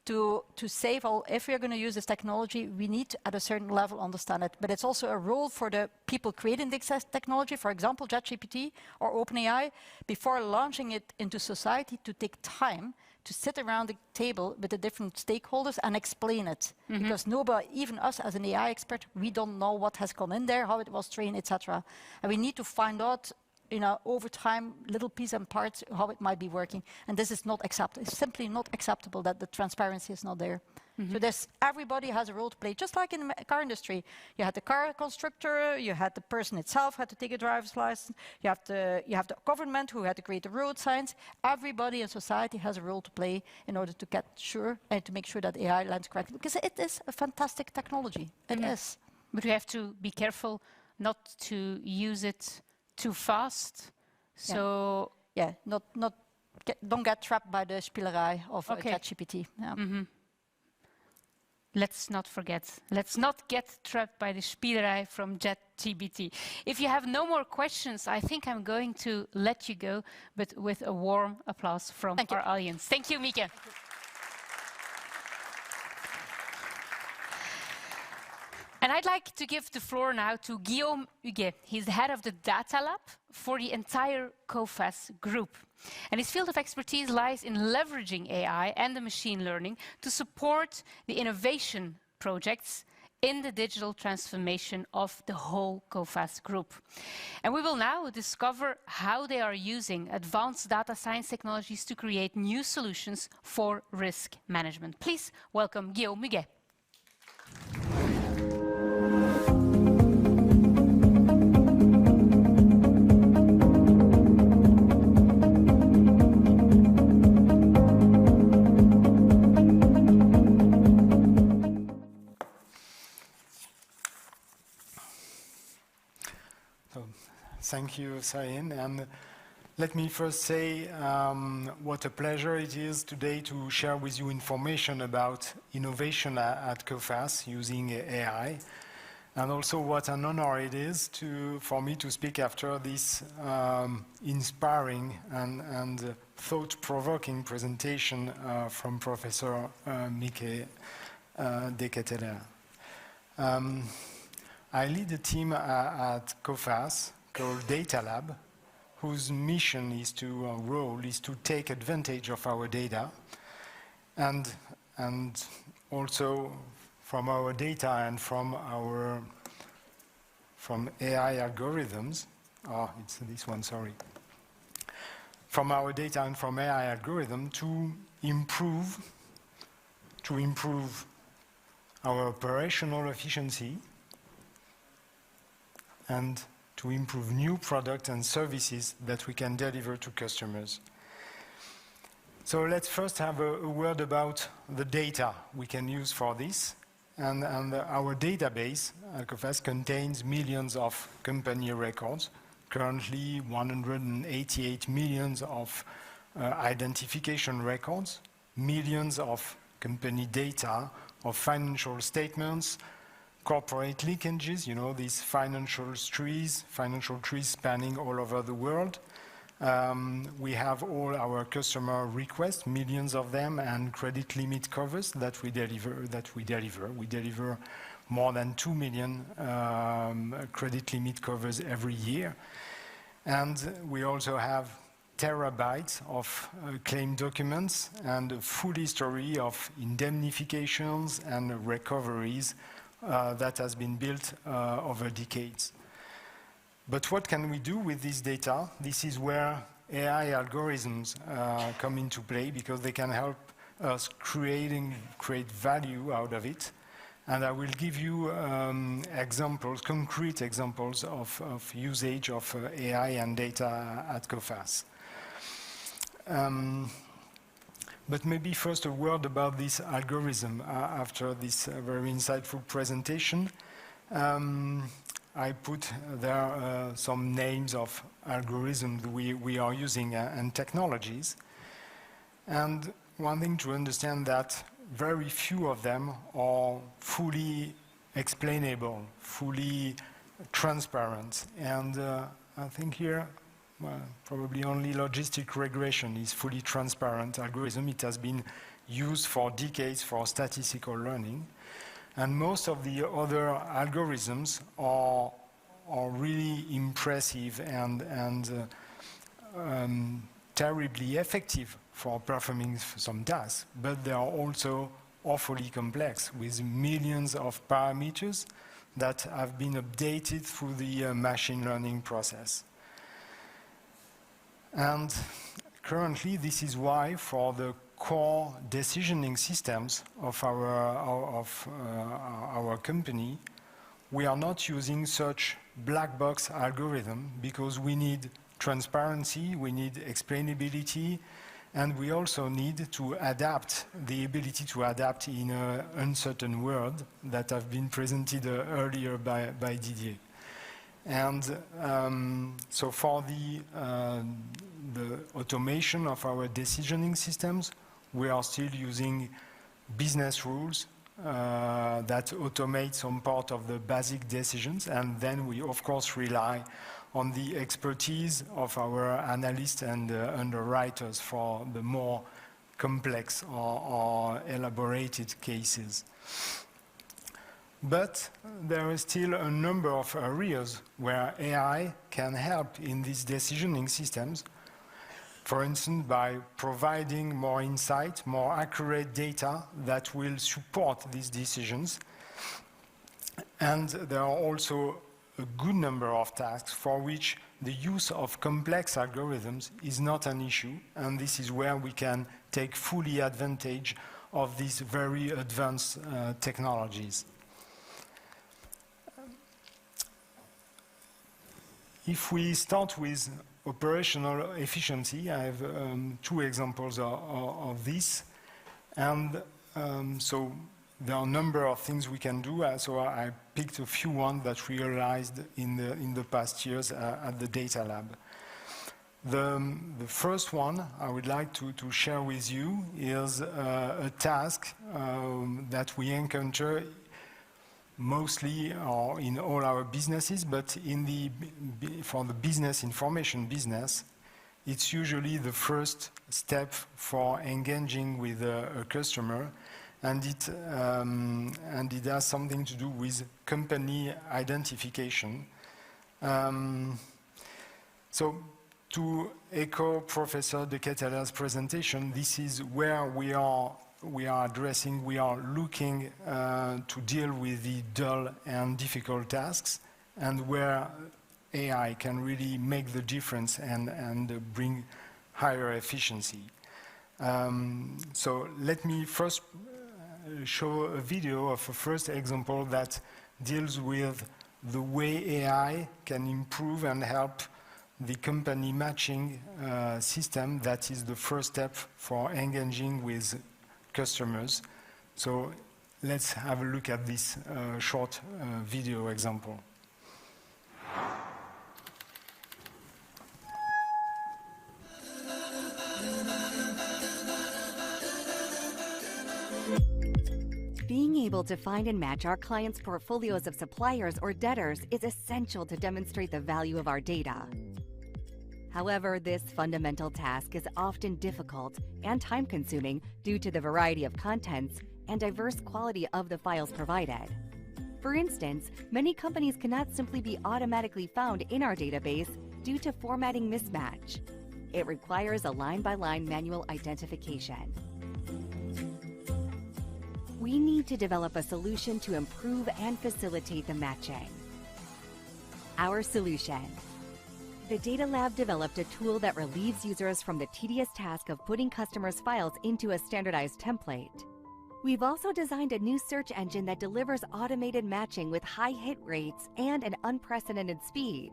to save all. If we're going to use this technology, we need to, at a certain level, understand it. But it's also a role for the people creating this technology, for example, ChatGPT or OpenAI, before launching it into society, to take time to sit around the table with the different stakeholders and explain it. Because nobody, even us as an AI expert, we don't know what has gone in there, how it was trained, etc. And we need to find out, over time, little pieces and parts, how it might be working. And this is not acceptable. It's simply not acceptable that the transparency is not there. So everybody has a role to play, just like in the car industry. You had the car constructor, you had the person itself had to take a driver's license, you have the government who had to create the road signs. Everybody in society has a role to play in order to get sure and to make sure that AI lands correctly, because it is a fantastic technology. It is. But we have to be careful not to use it too fast. So don't get trapped by the spielerij of ChatGPT. Let's not forget. Let's not get trapped by the spielerij from ChatGPT. If you have no more questions, I think I'm going to let you go, but with a warm applause from our audience. Thank you, Mieke. And I'd like to give the floor now to Guillaume Huguet. He's the head of the Data Lab for the entire Coface group. And his field of expertise lies in leveraging AI and the machine learning to support the innovation projects in the digital transformation of the whole Coface group. And we will now discover how they are using advanced data science technologies to create new solutions for risk management. Please welcome Guillaume Huguet. Thank you, Sahin. And let me first say what a pleasure it is today to share with you information about innovation at Coface using AI, and also what an honor it is for me to speak after this inspiring and thought-provoking presentation from Professor Mieke De Ketelaere. I lead a team at Coface called Data Lab, whose mission is to take advantage of our data and also from our data and from AI algorithms. Oh, it's this one, sorry. From our data and from AI algorithm to improve our operational efficiency and to improve new products and services that we can deliver to customers. So let's first have a word about the data we can use for this. And our database at Coface contains millions of company records, currently 188 millions of identification records, millions of company data, of financial statements, corporate linkages, you know, these financial trees spanning all over the world. We have all our customer requests, millions of them, and credit limit covers that we deliver. We deliver more than 2 million credit limit covers every year. And we also have terabytes of claim documents and a full history of indemnifications and recoveries that has been built over decades. But what can we do with this data? This is where AI algorithms come into play, because they can help us create value out of it. And I will give you concrete examples of usage of AI and data at Coface. But maybe first a word about this algorithm after this very insightful presentation. I put there some names of algorithms we are using and technologies. And one thing to understand that very few of them are fully explainable, fully transparent. And I think here, well, probably only logistic regression is fully transparent algorithm. It has been used for decades for statistical learning. And most of the other algorithms are really impressive and terribly effective for performing some tasks, but they are also awfully complex with millions of parameters that have been updated through the machine learning process. And currently, this is why for the core decisioning systems of our company, we are not using such black box algorithm, because we need transparency, we need explainability, and we also need to adapt, the ability to adapt in an uncertain world that have been presented earlier by Didier. And so for the automation of our decisioning systems, we are still using business rules that automate some part of the basic decisions, and then we of course rely on the expertise of our analysts and underwriters for the more complex or elaborated cases. But there is still a number of areas where AI can help in these decisioning systems. For instance, by providing more insight, more accurate data that will support these decisions. And there are also a good number of tasks for which the use of complex algorithms is not an issue, and this is where we can take fully advantage of these very advanced technologies. If we start with operational efficiency, I have two examples of this, and so there are a number of things we can do. So I picked a few ones that we realized in the past years at the Data Lab. The first one I would like to share with you is a task that we encounter mostly in all our businesses, but for the business information business, it's usually the first step for engaging with a customer. And it has something to do with company identification. So to echo Professor De Ketelaere's presentation, this is where we are addressing, we are looking to deal with the dull and difficult tasks, and where AI can really make the difference and bring higher efficiency. So let me first show a video of a first example that deals with the way AI can improve and help the company matching system that is the first step for engaging with customers. So let's have a look at this short video example. Being able to find and match our clients' portfolios of suppliers or debtors is essential to demonstrate the value of our data. However, this fundamental task is often difficult and time-consuming due to the variety of contents and diverse quality of the files provided. For instance, many companies cannot simply be automatically found in our database due to formatting mismatch. It requires a line-by-line manual identification. We need to develop a solution to improve and facilitate the matching. Our solution. The Data Lab developed a tool that relieves users from the tedious task of putting customers' files into a standardized template. We've also designed a new search engine that delivers automated matching with high hit rates and an unprecedented speed.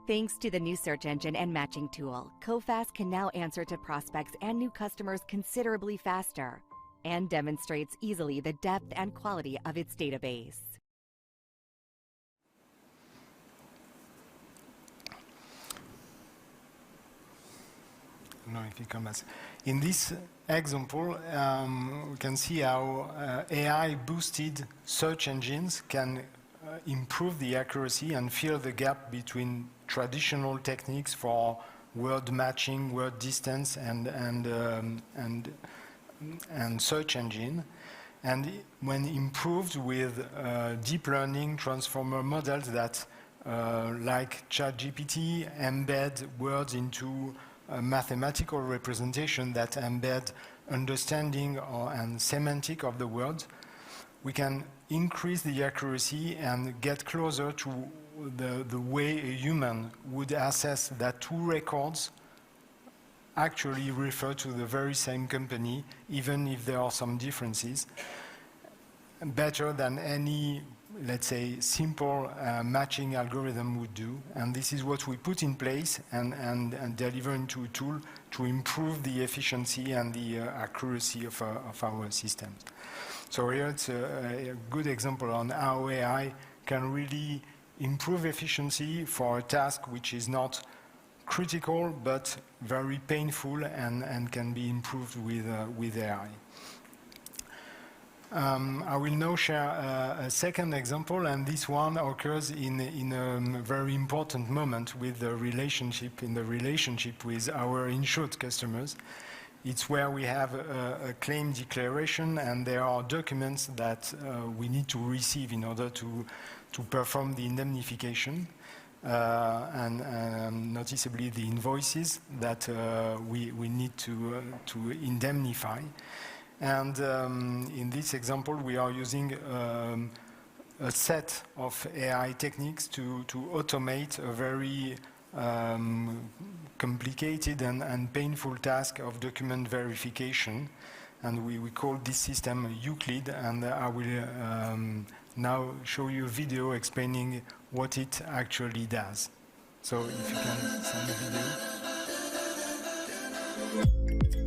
Thanks to the new search engine and matching tool, Coface can now answer to prospects and new customers considerably faster and demonstrates easily the depth and quality of its database. No, if it comes. In this example, we can see how AI-boosted search engines can improve the accuracy and fill the gap between traditional techniques for word matching, word distance, and search engine. And when improved with deep learning transformer models that, like ChatGPT, embed words into a mathematical representation that embed understanding and semantic of the words, we can increase the accuracy and get closer to the way a human would assess that two records actually refer to the very same company, even if there are some differences, better than any, let's say, simple matching algorithm would do. And this is what we put in place and deliver into a tool to improve the efficiency and the accuracy of our systems. So here it's a good example on how AI can really improve efficiency for a task which is not critical but very painful and can be improved with AI. I will now share a second example, and this one occurs in a very important moment with the relationship with our insured customers. It's where we have a claim declaration, and there are documents that we need to receive in order to perform the indemnification, and noticeably the invoices that we need to indemnify. And in this example, we are using a set of AI techniques to automate a very complicated and painful task of document verification. And we call this system Euclid, and I will now show you a video explaining what it actually does. So if you can send the video.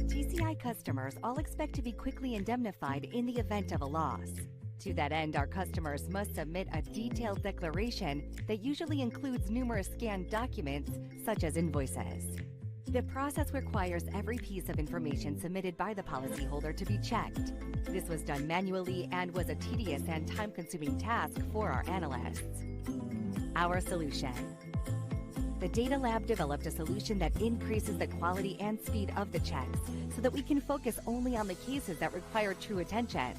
TCI customers all expect to be quickly indemnified in the event of a loss. To that end, our customers must submit a detailed declaration that usually includes numerous scanned documents, such as invoices. The process requires every piece of information submitted by the policyholder to be checked. This was done manually and was a tedious and time-consuming task for our analysts. Our solution. The Data Lab developed a solution that increases the quality and speed of the checks so that we can focus only on the cases that require true attention.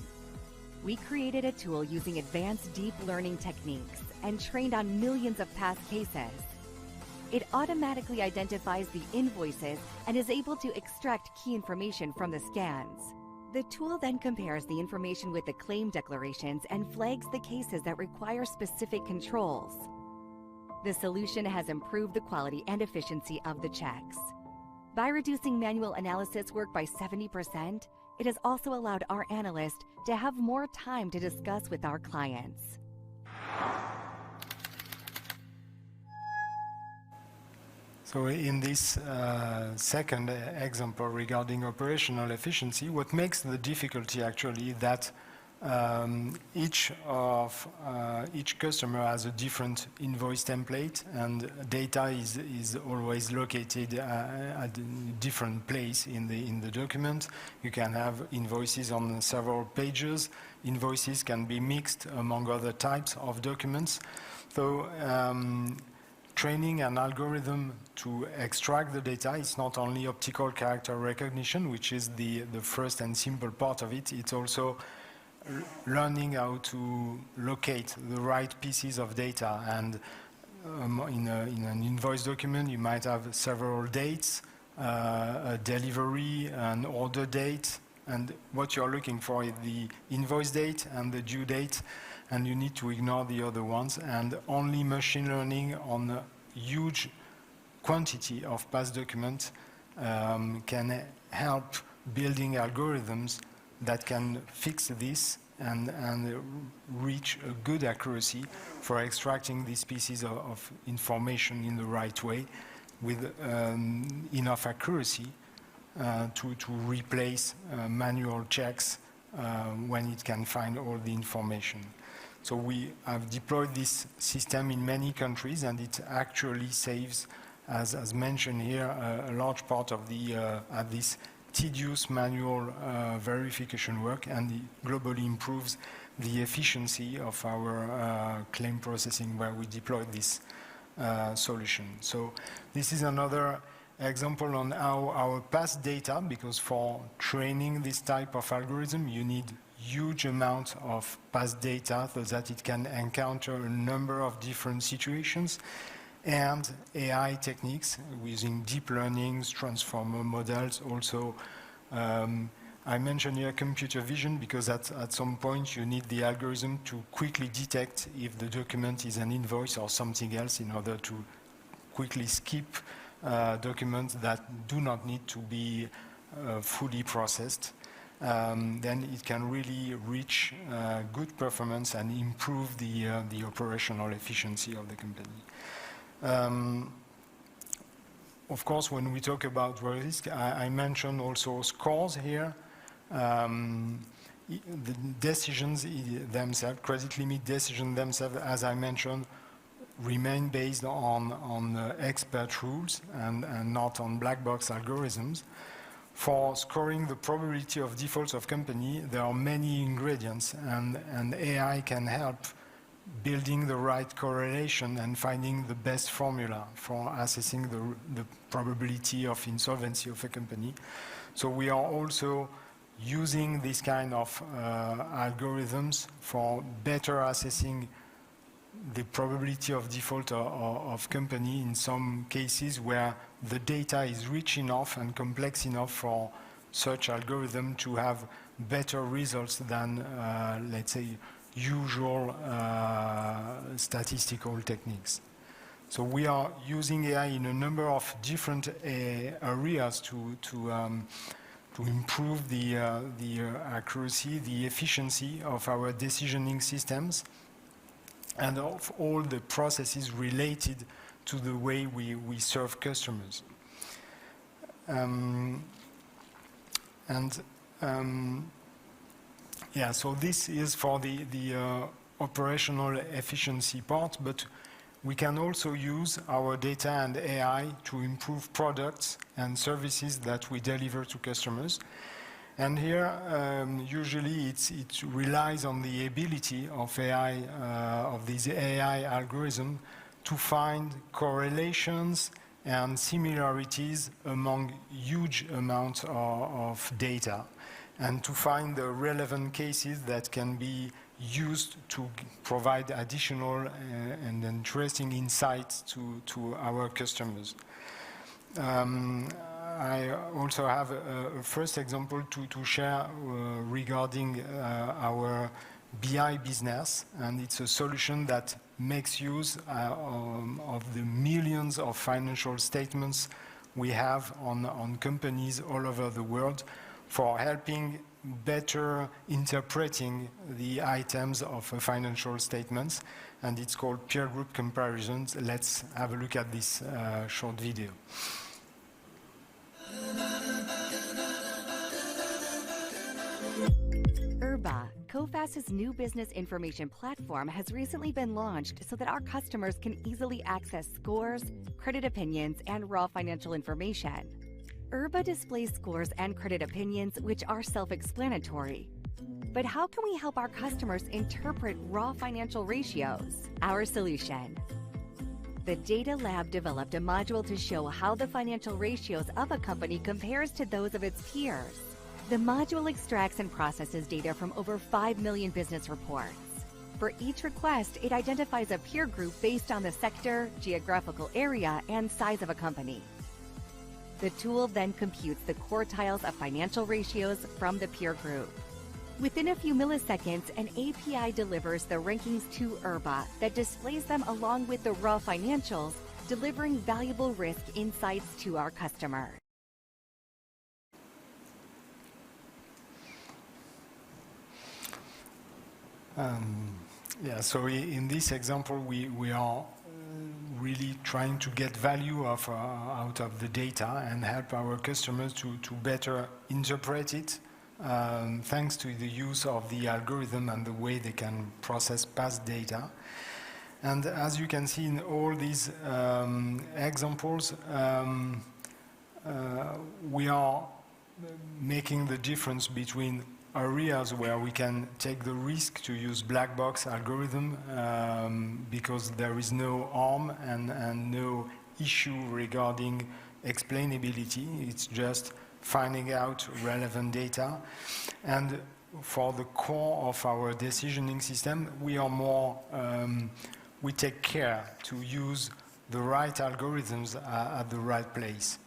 We created a tool using advanced deep learning techniques and trained on millions of past cases. It automatically identifies the invoices and is able to extract key information from the scans. The tool then compares the information with the claim declarations and flags the cases that require specific controls. The solution has improved the quality and efficiency of the checks. By reducing manual analysis work by 70%, it has also allowed our analysts to have more time to discuss with our clients. So in this second example regarding operational efficiency, what makes the difficulty actually that Each customer has a different invoice template, and data is always located at a different place in the document. You can have invoices on several pages. Invoices can be mixed among other types of documents. So training an algorithm to extract the data is not only optical character recognition, which is the first and simple part of it. It's also learning how to locate the right pieces of data. And in an invoice document, you might have several dates, a delivery, an order date, and what you're looking for is the invoice date and the due date, and you need to ignore the other ones. And only machine learning on a huge quantity of past documents can help building algorithms that can fix this and reach a good accuracy for extracting these pieces of information in the right way with enough accuracy to replace manual checks when it can find all the information. So we have deployed this system in many countries, and it actually saves, as mentioned here, a large part of this tedious manual verification work, and it globally improves the efficiency of our claim processing where we deploy this solution. So this is another example on how our past data, because for training this type of algorithm, you need huge amount of past data so that it can encounter a number of different situations, and AI techniques using deep learnings, transformer models. Also, I mentioned here computer vision because at some point you need the algorithm to quickly detect if the document is an invoice or something else in order to quickly skip documents that do not need to be fully processed. Then it can really reach good performance and improve the operational efficiency of the company. Of course, when we talk about risk, I mentioned also scores here. The decisions themselves, credit limit decisions themselves, as I mentioned, remain based on expert rules and not on black box algorithms. For scoring the probability of defaults of company, there are many ingredients, and AI can help building the right correlation and finding the best formula for assessing the probability of insolvency of a company. So we are also using this kind of algorithms for better assessing the probability of default of company in some cases where the data is rich enough and complex enough for such algorithm to have better results than, let's say, usual statistical techniques. So we are using AI in a number of different areas to improve the accuracy, the efficiency of our decisioning systems, and of all the processes related to the way we serve customers. Yeah, so this is for the operational efficiency part, but we can also use our data and AI to improve products and services that we deliver to customers. And here, usually it relies on the ability of AI, of these AI algorithms to find correlations and similarities among huge amounts of data, and to find the relevant cases that can be used to provide additional and interesting insights to our customers. I also have a first example to share regarding our BI business, and it's a solution that makes use of the millions of financial statements we have on companies all over the world for helping better interpreting the items of financial statements, and it's called peer group comparisons. Let's have a look at this short video. Coface's new business information platform has recently been launched so that our customers can easily access scores, credit opinions, and raw financial information. URBA displays scores and credit opinions, which are self-explanatory. But how can we help our customers interpret raw financial ratios? Our solution. The Data Lab developed a module to show how the financial ratios of a company compares to those of its peers. The module extracts and processes data from over 5 million business reports. For each request, it identifies a peer group based on the sector, geographical area, and size of a company. The tool then computes the quartiles of financial ratios from the peer group. Within a few milliseconds, an API delivers the rankings to URBA that displays them along with the raw financials, delivering valuable risk insights to our customer. So in this example, we are really trying to get value out of the data and help our customers to better interpret it, thanks to the use of the algorithm and the way they can process past data. And as you can see in all these examples, we are making the difference between areas where we can take the risk to use black box algorithm because there is no harm and no issue regarding explainability. It's just finding out relevant data. And for the core of our decisioning system, we are more, we take care to use the right algorithms at the right place.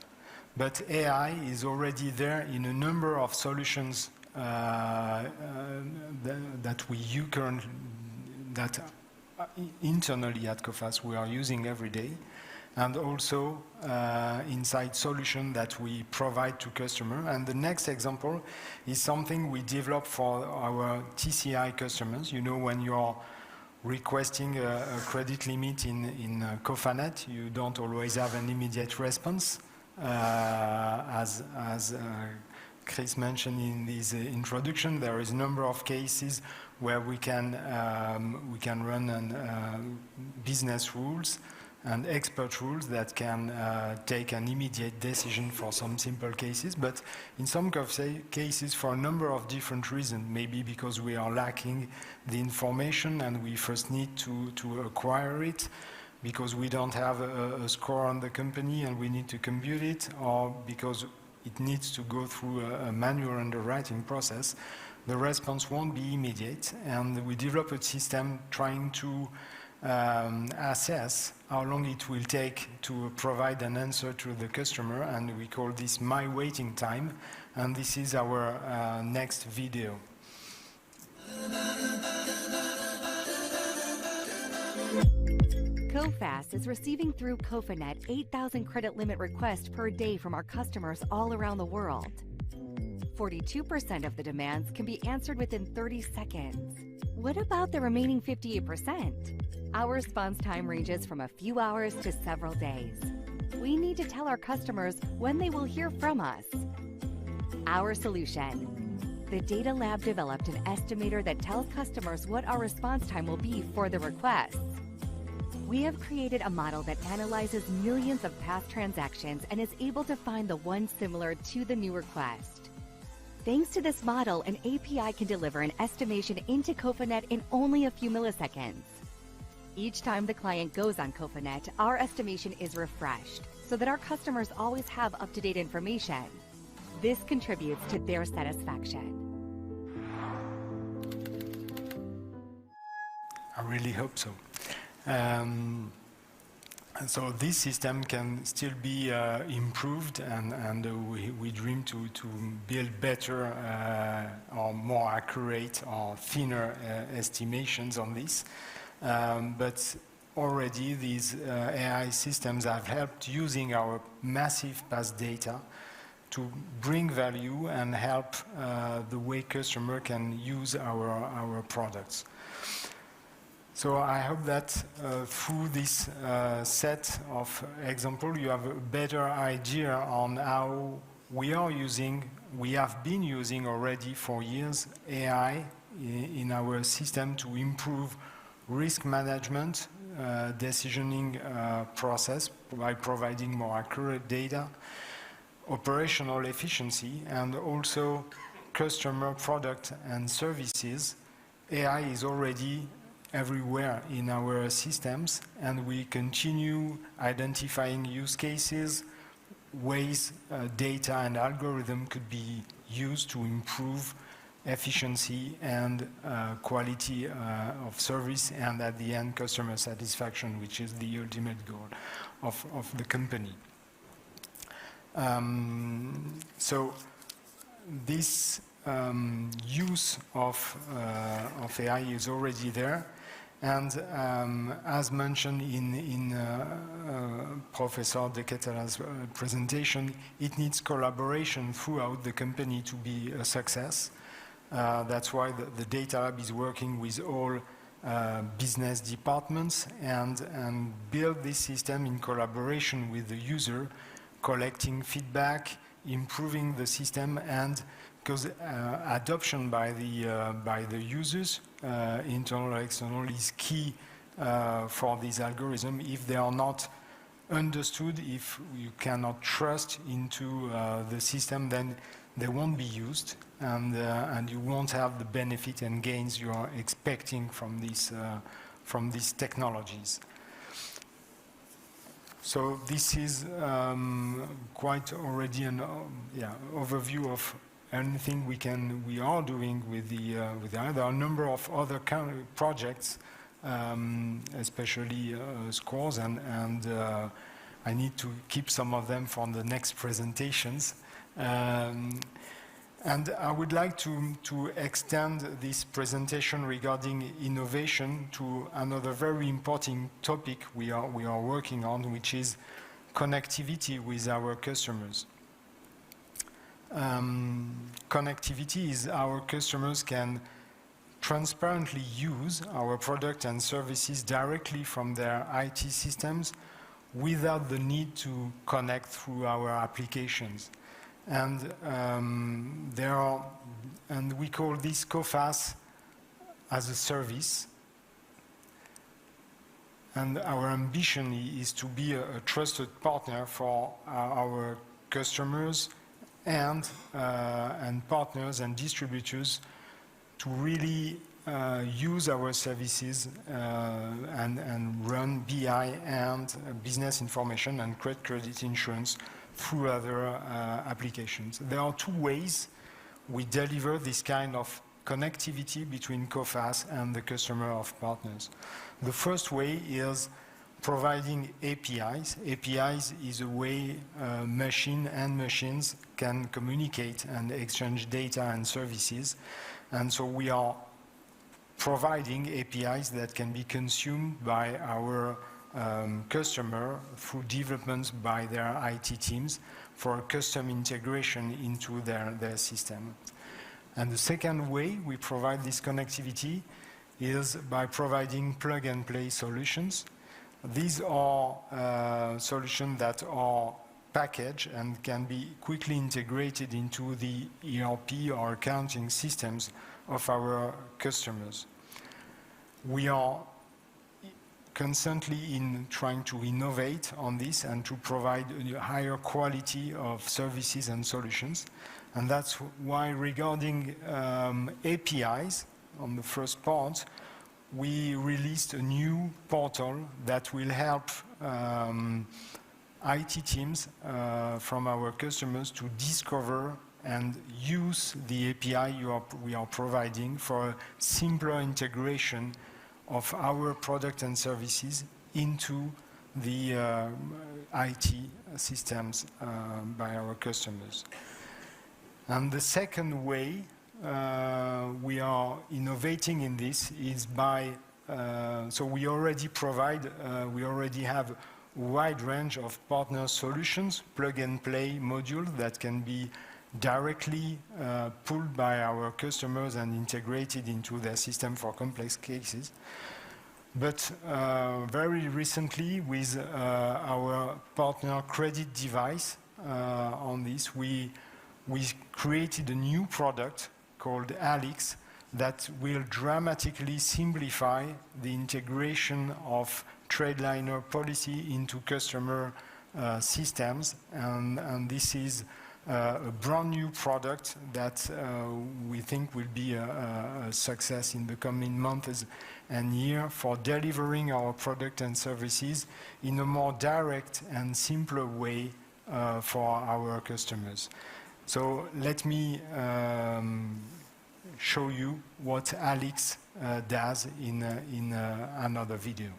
But AI is already there in a number of solutions that we currently, that internally at Coface we are using every day, and also inside solution that we provide to customer. And the next example is something we develop for our TCI customers. You know, when you're requesting a credit limit in Cofanet, you don't always have an immediate response, as Chris mentioned in his introduction. There is a number of cases where we can run business rules and expert rules that can take an immediate decision for some simple cases. But in some cases, for a number of different reasons, maybe because we are lacking the information and we first need to acquire it, because we don't have a score on the company and we need to compute it, or because it needs to go through a manual underwriting process, the response won't be immediate. And we develop a system trying to assess how long it will take to provide an answer to the customer, and we call this my waiting time. And this is our next video. Coface is receiving through Cofanet 8,000 credit limit requests per day from our customers all around the world. 42% of the demands can be answered within 30 seconds. What about the remaining 58%? Our response time ranges from a few hours to several days. We need to tell our customers when they will hear from us. Our solution. The Data Lab developed an estimator that tells customers what our response time will be for the requests. We have created a model that analyzes millions of past transactions and is able to find the one similar to the new request. Thanks to this model, an API can deliver an estimation into Cofanet in only a few milliseconds. Each time the client goes on Cofanet, our estimation is refreshed so that our customers always have up-to-date information. This contributes to their satisfaction. I really hope so. So this system can still be improved, and we dream to build better or more accurate or thinner estimations on this. But already these AI systems have helped using our massive past data to bring value and help the way customer can use our products. So I hope that through this set of examples, you have a better idea on how we have been using already for years AI in our system to improve risk management, decisioning process by providing more accurate data, operational efficiency, and also customer product and services. AI is already everywhere in our systems, and we continue identifying use cases, ways data and algorithm could be used to improve efficiency and quality of service, and at the end, customer satisfaction, which is the ultimate goal of the company. So this use of AI is already there. And as mentioned in Professor De Ketelaere's presentation, it needs collaboration throughout the company to be a success. That's why the Data Lab is working with all business departments and build this system in collaboration with the user, collecting feedback, improving the system, and because adoption by the users, internal or external, is key for this algorithm. If they are not understood, if you cannot trust into the system, then they won't be used, and you won't have the benefit and gains you are expecting from these technologies. So this is quite already an overview of anything we are doing with the there are a number of other projects, especially scores, and I need to keep some of them for the next presentations. And I would like to extend this presentation regarding innovation to another very important topic we are working on, which is connectivity with our customers. Connectivity is our customers can transparently use our product and services directly from their IT systems without the need to connect through our applications. And we call this Coface as a service. And our ambition is to be a trusted partner for our customers and partners and distributors to really use our services and run BI and business information and credit insurance through other applications. There are two ways we deliver this kind of connectivity between Coface and the customer of partners. The first way is providing APIs. APIs is a way machines can communicate and exchange data and services. And so we are providing APIs that can be consumed by our customer through developments by their IT teams for custom integration into their system. And the second way we provide this connectivity is by providing plug-and-play solutions. These are solutions that are packaged and can be quickly integrated into the ERP or accounting systems of our customers. We are constantly trying to innovate on this and to provide a higher quality of services and solutions. And that's why regarding APIs, on the first part, we released a new portal that will help IT teams from our customers to discover and use the API we are providing for a simpler integration of our product and services into the IT systems by our customers. And the second way we are innovating in this is by, so we already have a wide range of partner solutions, plug-and-play modules that can be directly pulled by our customers and integrated into their system for complex cases. But very recently, with our partner Credit Device on this, we created a new product called Alix that will dramatically simplify the integration of TradeLiner policy into customer systems. And this is a brand new product that we think will be a success in the coming months and year for delivering our product and services in a more direct and simpler way for our customers. So let me show you what Alex does in another video.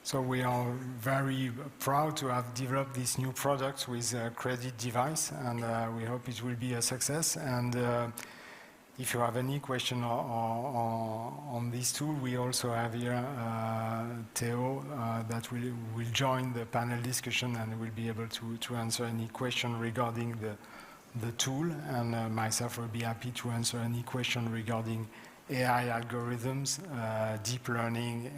So we are very proud to have developed this new product with a credit device, and we hope it will be a success. And if you have any question on this tool, we also have here Theo that will join the panel discussion and will be able to answer any question regarding the tool, and myself will be happy to answer any question regarding AI algorithms, deep learning,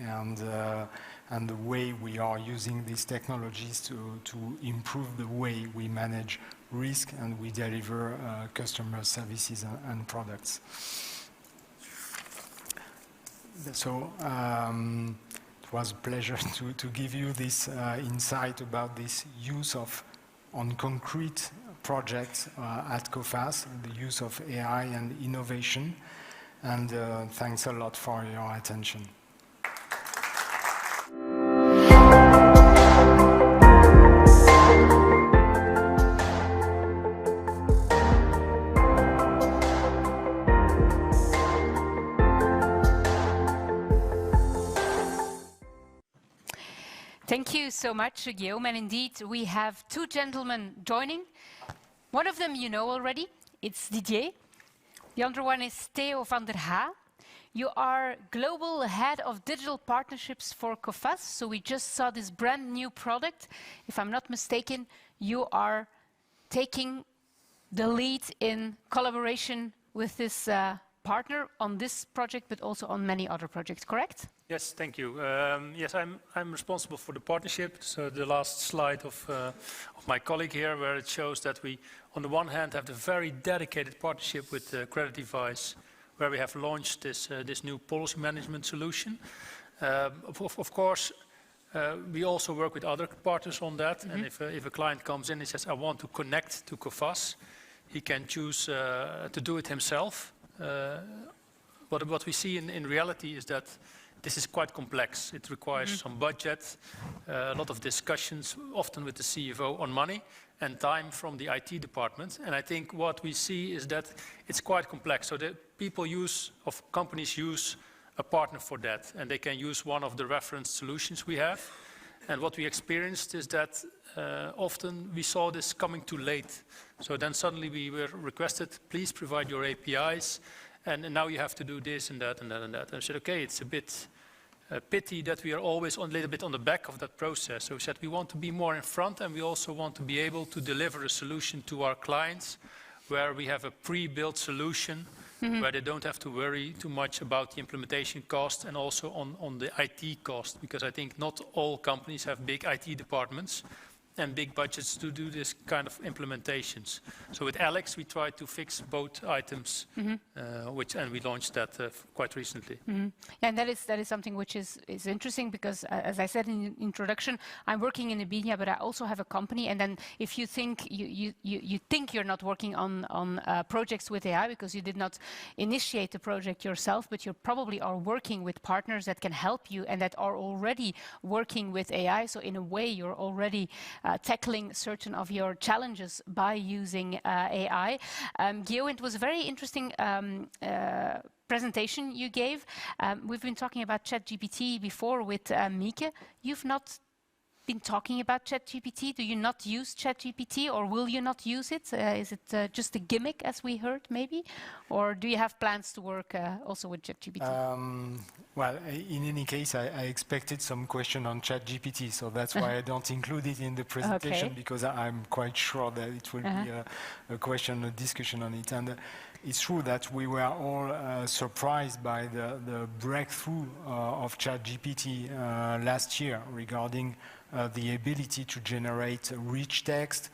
and the way we are using these technologies to improve the way we manage risk and we deliver customer services and products. So it was a pleasure to give you this insight about this use of, on concrete projects at Coface, the use of AI and innovation. And thanks a lot for your attention. Thank you so much, Guillaume. And indeed, we have two gentlemen joining. One of them you know already. It's Didier. The other one is Theo van der Haa. You are Global Head of Digital Partnerships for Coface. So we just saw this brand new product. If I'm not mistaken, you are taking the lead in collaboration with this partner on this project, but also on many other projects, correct? Yes, thank you. Yes, I'm responsible for the partnership. So the last slide of my colleague here, where it shows that we, on the one hand, have a very dedicated partnership with the Credit Device, where we have launched this new policy management solution. Of course, we also work with other partners on that. Mm-hmm. And if a client comes in and says, I want to connect to Coface, he can choose to do it himself. But what we see in reality is that this is quite complex. It requires some budget, a lot of discussions, often with the CFO on money, and time from the IT department. And I think what we see is that it's quite complex. So the companies use a partner for that, and they can use one of the reference solutions we have. And what we experienced is that often we saw this coming too late. So then suddenly we were requested, please provide your APIs, and now you have to do this and that and that and that. And I said, okay, it's a bit pity that we are always a little bit on the back of that process. So we said we want to be more in front, and we also want to be able to deliver a solution to our clients where we have a pre-built solution where they don't have to worry too much about the implementation cost and also on the IT cost, because I think not all companies have big IT departments and big budgets to do this kind of implementations. So with Alex, we tried to fix both items, and we launched that quite recently. And that is something which is interesting because, as I said in the introduction, I'm working in Ibiza, but I also have a company. And then if you think you think you're not working on projects with AI because you did not initiate the project yourself, but you probably are working with partners that can help you and that are already working with AI. So in a way, you're already tackling certain of your challenges by using AI. Guillaume, it was a very interesting presentation you gave. We've been talking about ChatGPT before with Mieke. You've not been talking about ChatGPT. Do you not use ChatGPT, or will you not use it? Is it just a gimmick, as we heard, maybe? Or do you have plans to work also with ChatGPT? Well, in any case, I expected some question on ChatGPT, so that's why I don't include it in the presentation, because I'm quite sure that it will be a question, a discussion on it. And it's true that we were all surprised by the breakthrough of ChatGPT last year regarding the ability to generate rich text,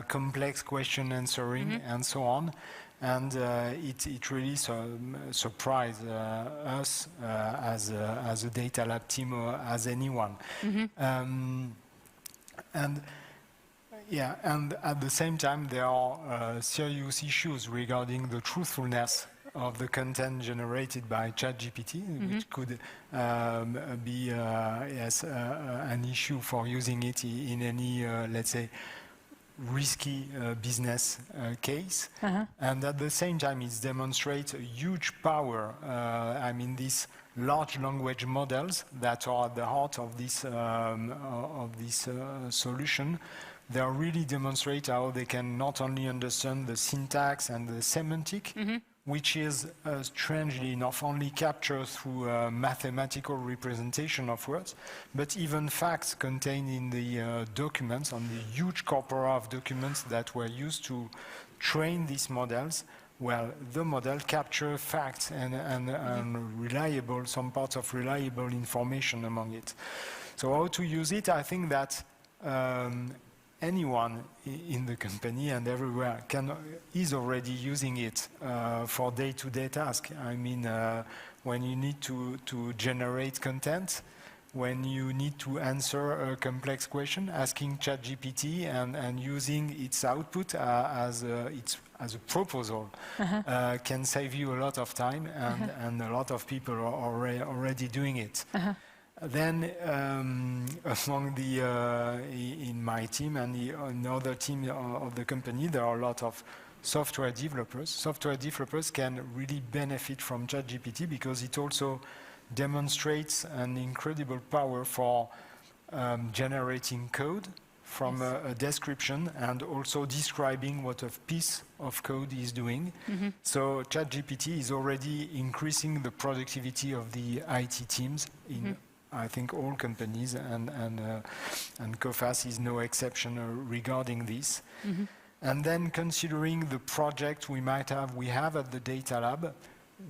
complex question answering, and so on. And it really surprised us as a data lab team or as anyone. And at the same time, there are serious issues regarding the truthfulness of the content generated by ChatGPT, which could be an issue for using it in any, let's say, risky business case. And at the same time, it demonstrates a huge power. I mean, these large language models that are at the heart of this solution, they really demonstrate how they can not only understand the syntax and the semantic, which is strangely enough only captured through mathematical representation of words, but even facts contained in the documents, on the huge corpora of documents that were used to train these models. Well, the model captures facts and reliable, some parts of reliable information among it. So how to use it? I think that anyone in the company and everywhere is already using it for day-to-day tasks. I mean, when you need to generate content, when you need to answer a complex question, asking ChatGPT and using its output as a proposal can save you a lot of time, and a lot of people are already doing it. Then among in my team and in other team of the company, there are a lot of software developers. Software developers can really benefit from ChatGPT because it also demonstrates an incredible power for generating code from a description and also describing what a piece of code is doing. So ChatGPT is already increasing the productivity of the IT teams in I think all companies, and Coface is no exception regarding this. And then considering the project we have at the Data Lab,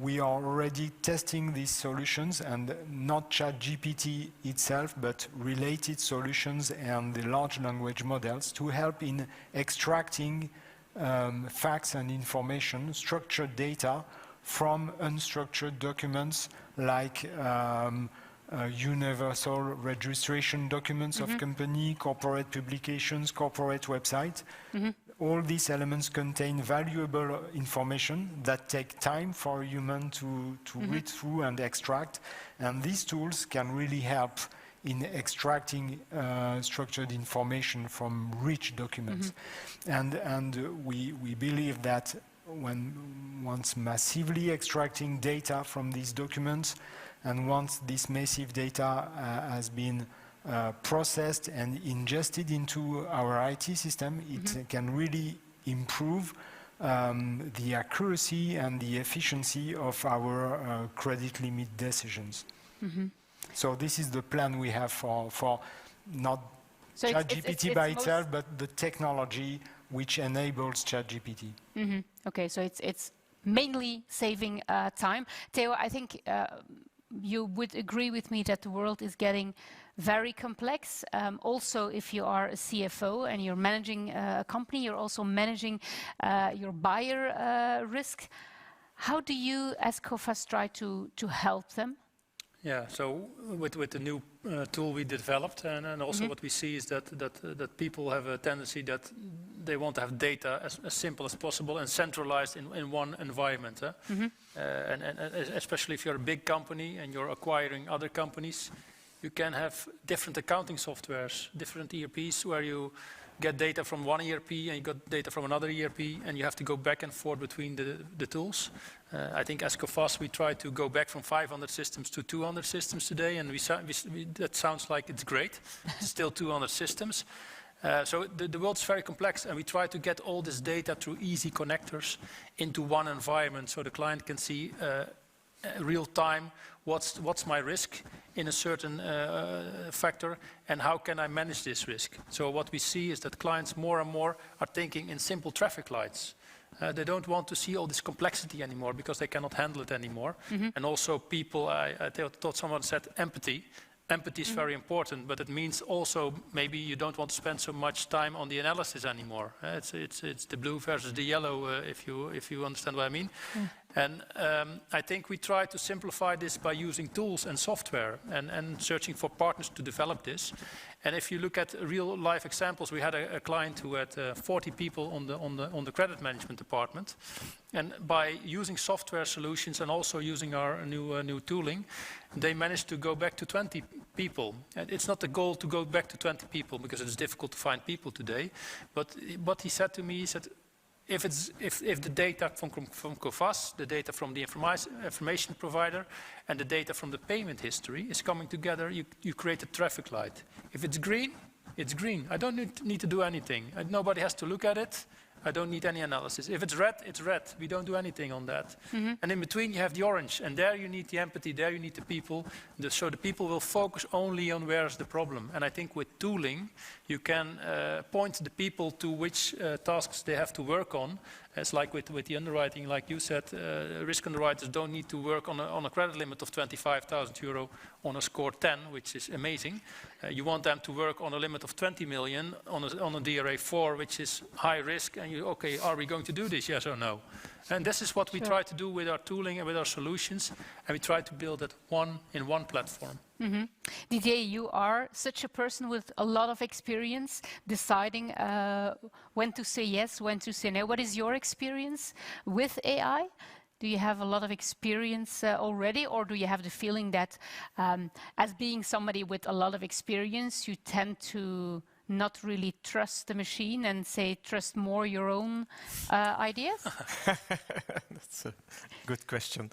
we are already testing these solutions, and not ChatGPT itself, but related solutions and the large language models to help in extracting facts and information, structured data from unstructured documents like universal registration documents of company, corporate publications, corporate website. All these elements contain valuable information that take time for a human to read through and extract. And these tools can really help in extracting structured information from rich documents. And we believe that once massively extracting data from these documents, and once this massive data has been processed and ingested into our IT system, it can really improve the accuracy and the efficiency of our credit limit decisions. So this is the plan we have for not So ChatGPT by itself, but the technology which enables ChatGPT. Okay, so it's mainly saving time. Theo, I think you would agree with me that the world is getting very complex. Also, if you are a CFO and you're managing a company, you're also managing your buyer risk. How do you, as Coface, try to help them? Yeah, so with the new tool we developed, and also what we see is that people have a tendency that they want to have data as simple as possible and centralized in one environment. And especially if you're a big company and you're acquiring other companies, you can have different accounting softwares, different ERPs where you get data from one ERP and you got data from another ERP, and you have to go back and forth between the tools. I think as Coface we try to go back from 500 systems to 200 systems today, and that sounds like it's great. It's still 200 systems. So the world's very complex, and we try to get all this data through easy connectors into one environment so the client can see real time what's my risk in a certain factor and how can I manage this risk. So what we see is that clients more and more are thinking in simple traffic lights. They don't want to see all this complexity anymore because they cannot handle it anymore. And also people, I thought someone said empathy. Empathy is very important, but it means also maybe you don't want to spend so much time on the analysis anymore. It's the blue versus the yellow, if you understand what I mean. And I think we try to simplify this by using tools and software and searching for partners to develop this. And if you look at real life examples, we had a client who had 40 people on the credit management department. And by using software solutions and also using our new tooling, they managed to go back to 20 people. And it's not the goal to go back to 20 people because it's difficult to find people today. But what he said to me, he said, if the data from Coface, the data from the information provider, and the data from the payment history is coming together, you create a traffic light. If it's green, it's green. I don't need to do anything. Nobody has to look at it. I don't need any analysis. If it's red, it's red. We don't do anything on that. And in between you have the orange, and there you need the empathy, there you need the people. So the people will focus only on where's the problem. And I think with tooling, you can point the people to which tasks they have to work on. It's like with the underwriting, like you said, risk underwriters don't need to work on a credit limit of 25,000 euro on a score 10, which is amazing. You want them to work on a limit of 20 million on a DRA 4, which is high risk, and okay, are we going to do this, yes or no? And this is what we try to do with our tooling and with our solutions, and we try to build it in one platform. Didier, you are such a person with a lot of experience deciding when to say yes, when to say no. What is your experience with AI? Do you have a lot of experience already, or do you have the feeling that as being somebody with a lot of experience, you tend to not really trust the machine and say trust more your own ideas? That's a good question.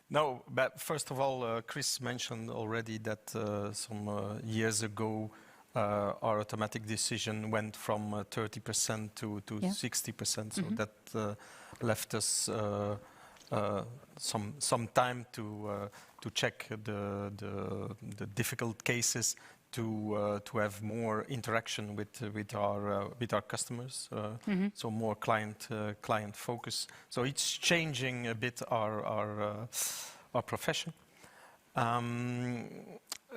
No, but first of all, Chris mentioned already that some years ago our automatic decision went from 30% to 60%, so that left us some time to check the difficult cases, to have more interaction with our customers, so more client focus. So it's changing a bit our profession.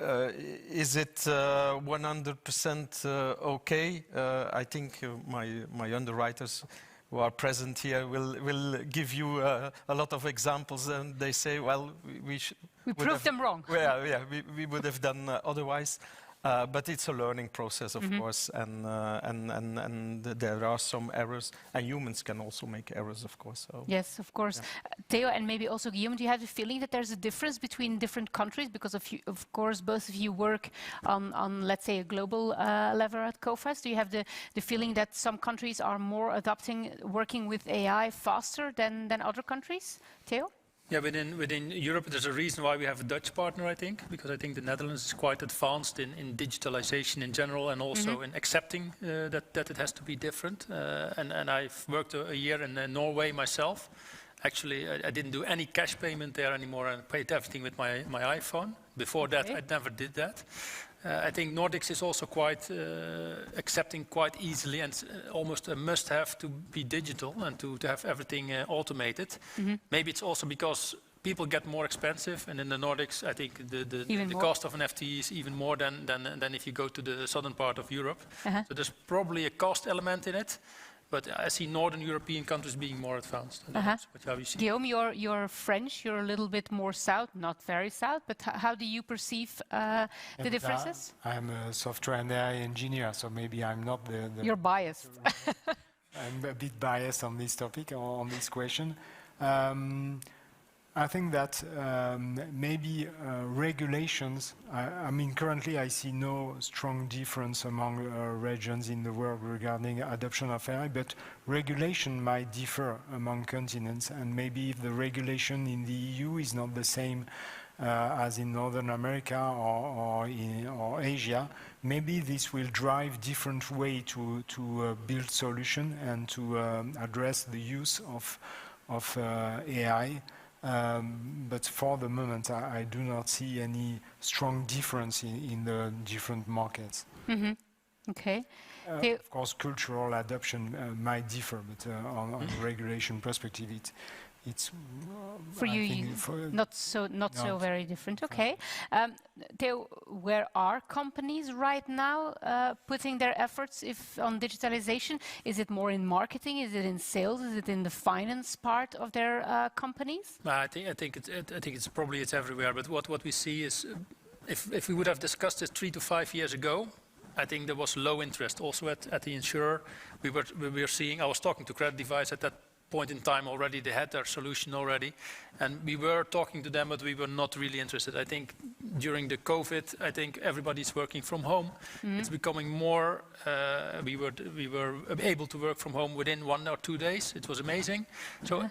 Is it 100% okay? I think my underwriters who are present here will give you a lot of examples, and they say, well, we proved them wrong. Yeah, we would have done otherwise. But it's a learning process, of course, and there are some errors, and humans can also make errors, of course. So. Yes, of course. Yeah. Theo, and maybe also Guillaume, do you have the feeling that there's a difference between different countries? Because of course, both of you work on let's say, a global level at Coface. Do you have the feeling that some countries are more working with AI faster than other countries? Theo? Yeah, within Europe, there's a reason why we have a Dutch partner, I think, because I think the Netherlands is quite advanced in digitalization in general and also in accepting that it has to be different. And I've worked a year in Norway myself. Actually, I didn't do any cash payment there anymore and paid everything with my iPhone. Before that, I never did that. I think Nordics is also quite accepting quite easily and almost a must-have to be digital and to have everything automated. Maybe it's also because people get more expensive, and in the Nordics, I think the cost of an FTE is even more than if you go to the southern part of Europe. So there's probably a cost element in it. But I see Northern European countries being more advanced. That's how you see. Guillaume, you're French, you're a little bit more south, not very south, but how do you perceive the differences? I'm a software and AI engineer, so maybe I'm not the You're biased. I'm a bit biased on this topic, on this question. I think that maybe regulations, I mean, currently I see no strong difference among regions in the world regarding adoption of AI, but regulation might differ among continents, and maybe if the regulation in the EU is not the same as in Northern America or Asia, maybe this will drive different way to build solution and to address the use of AI. But for the moment, I do not see any strong difference in the different markets. Okay. Of course, cultural adoption might differ, but on regulation perspective, it's for you not so very different. Okay. Theo, where are companies right now putting their efforts on digitalization? Is it more in marketing? Is it in sales? Is it in the finance part of their companies? I think it's probably everywhere. But what we see is, if we would have discussed this 3 to 5 years ago, I think there was low interest. Also at the insurer, we were seeing. I was talking to Credit Device at that point in time already. They had their solution already, and we were talking to them, but we were not really interested. I think during the COVID, I think everybody's working from home. It's becoming more. We were able to work from home within 1 or 2 days. It was amazing. So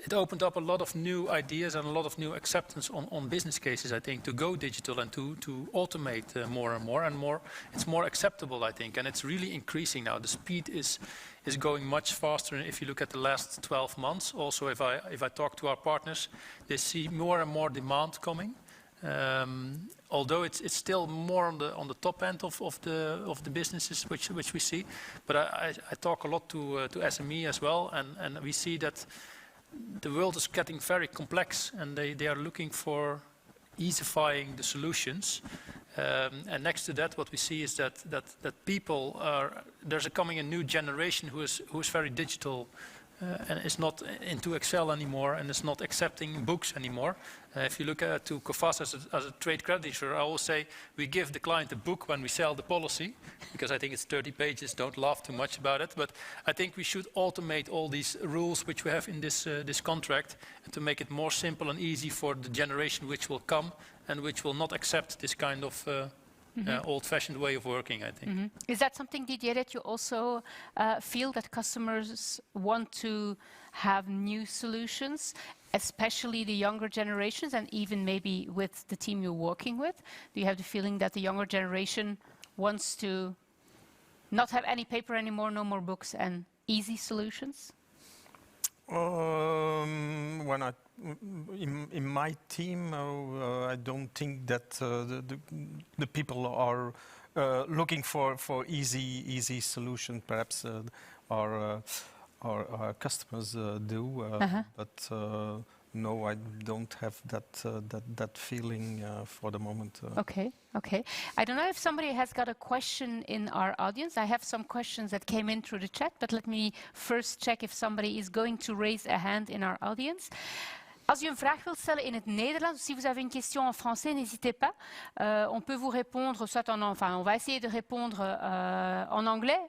it opened up a lot of new ideas and a lot of new acceptance on business cases, I think, to go digital and to automate more and more and more. It's more acceptable, I think, and it's really increasing now. The speed is going much faster. And if you look at the last 12 months, also if I talk to our partners, they see more and more demand coming. Although it's still more on the top end of the businesses which we see, but I talk a lot to SME as well, and we see that the world is getting very complex, and they are looking for easifying the solutions. And next to that, what we see is that people there's coming a new generation who is very digital and is not into Excel anymore and is not accepting books anymore. If you look to Coface as a trade credit insurer, I always say we give the client a book when we sell the policy, because I think it's 30 pages, don't laugh too much about it. But I think we should automate all these rules which we have in this contract to make it more simple and easy for the generation which will come and which will not accept this kind of old-fashioned way of working, I think. Is that something, Didier, that you also feel that customers want to have new solutions, especially the younger generations, and even maybe with the team you're working with? Do you have the feeling that the younger generation wants to not have any paper anymore, no more books, and easy solutions? In my team, I don't think that the people are looking for easy solution. Perhaps our customers do, but no, I don't have that feeling for the moment. Okay. I don't know if somebody has got a question in our audience. I have some questions that came in through the chat, but let me first check if somebody is going to raise a hand in our audience. Als u een vraag wilt stellen in het Nederlands, of si vous avez une question en français, n'hésitez pas. On peut vous répondre, on va essayer de répondre en anglais.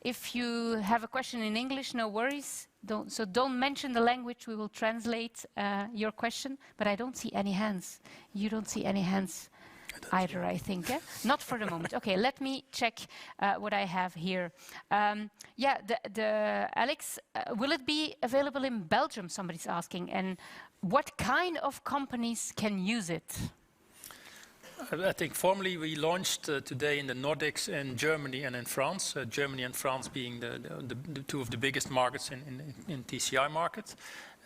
If you have a question in English, no worries. Don't mention the language. We will translate your question. But I don't see any hands. You don't see any hands either, I think. Not for the moment. Okay, let me check what I have here. Alex, will it be available in Belgium? Somebody's asking. And what kind of companies can use it? I think formally we launched today in the Nordics, in Germany and in France. Germany and France being the two of the biggest markets in TCI market.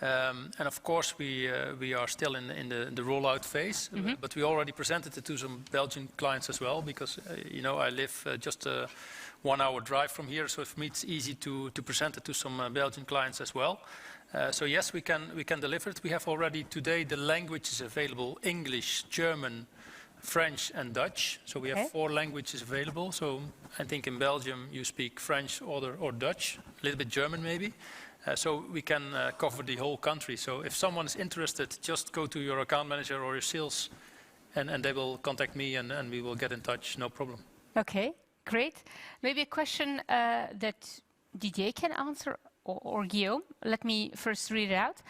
And of course we are still in the rollout phase, but we already presented it to some Belgian clients as well, because you know, I live just a 1 hour drive from here, so for me it's easy to present it to some Belgian clients as well. So yes, we can deliver it. We have already today the languages available: English, German, French and Dutch. So we have 4 languages available. So I think in Belgium you speak French or Dutch, a little bit German maybe. So we can cover the whole country. So if someone is interested, just go to your account manager or your sales and they will contact me and we will get in touch, no problem. Okay, great. Maybe a question that Didier can answer or Guillaume. Let me first read it out.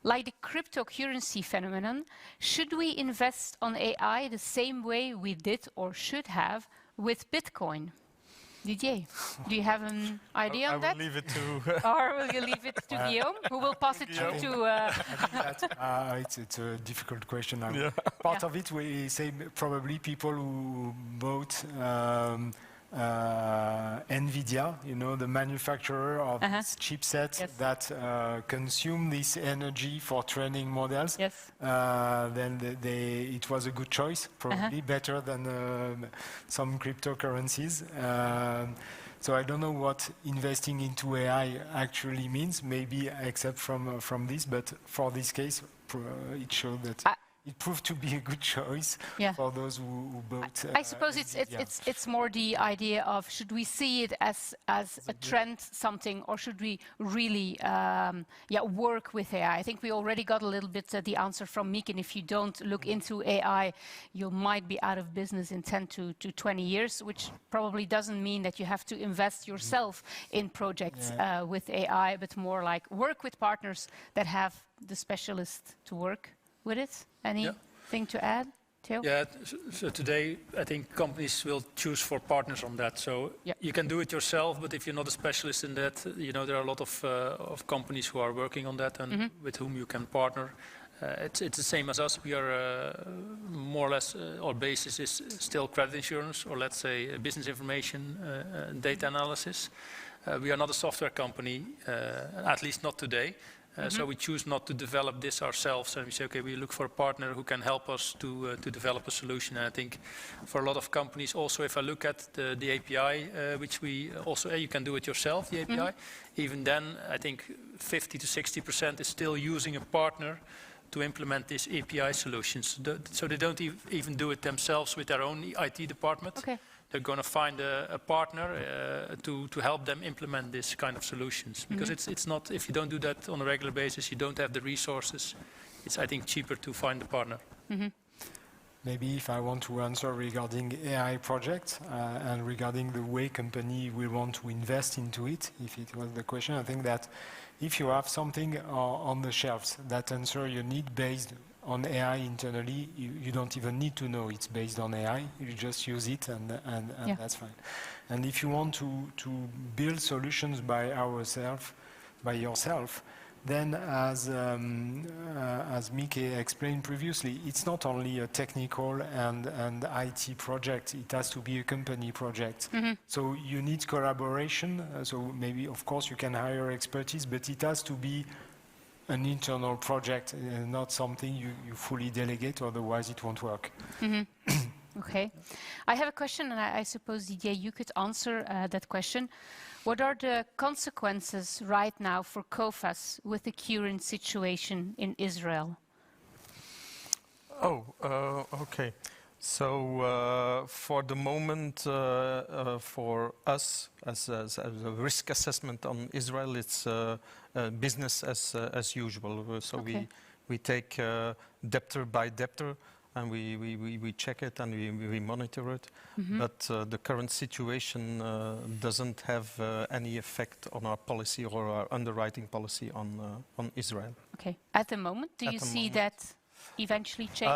Like the cryptocurrency phenomenon, should we invest on AI the same way we did or should have with Bitcoin? Didier, do you have an idea on that? I will leave it to... Or will you leave it to Guillaume, who will pass it through to... It's a difficult question. Part of it, we say probably people who bought NVIDIA, you know, the manufacturer of this chipset that consume this energy for training models. Then it was a good choice, probably better than some cryptocurrencies. So I don't know what investing into AI actually means, maybe except from this, but for this case, it showed that it proved to be a good choice for those who bought. I suppose it's more the idea of, should we see it as a trend, something, or should we really work with AI? I think we already got a little bit the answer from Mieke. And if you don't look into AI, you might be out of business in 10 to 20 years, which probably doesn't mean that you have to invest yourself in projects with AI, but more like work with partners that have the specialists to work with it. Anything to add, Theo? Yeah, so today I think companies will choose for partners on that. So you can do it yourself, but if you're not a specialist in that, you know, there are a lot of companies who are working on that and with whom you can partner. It's the same as us. We are more or less, our basis is still credit insurance, or let's say business information, data analysis. We are not a software company, at least not today. So we choose not to develop this ourselves, and we say, okay, we look for a partner who can help us to develop a solution. And I think for a lot of companies, also if I look at the API, which we also, you can do it yourself, the API, even then I think 50 to 60% is still using a partner to implement these API solutions. So they don't even do it themselves with their own IT department. They're going to find a partner to help them implement this kind of solutions. Because it's not, if you don't do that on a regular basis, you don't have the resources, it's, I think, cheaper to find a partner. Maybe if I want to answer regarding AI projects and regarding the way company will want to invest into it, if it was the question, I think that if you have something on the shelves that answer your need based on AI internally, you don't even need to know it's based on AI. You just use it and that's fine. And if you want to build solutions by yourself, then as Mieke explained previously, it's not only a technical and IT project, it has to be a company project. So you need collaboration. So maybe, of course, you can hire expertise, but it has to be an internal project, not something you fully delegate, otherwise it won't work. Okay. I have a question, and I suppose, Didier, you could answer that question. What are the consequences right now for Coface with the current situation in Israel? Okay. So for the moment, for us as a risk assessment on Israel, it's business as usual. So we take debtor by debtor, and we check it and we monitor it. But the current situation doesn't have any effect on our policy or our underwriting policy on Israel. Okay. At the moment, do you see that eventually change?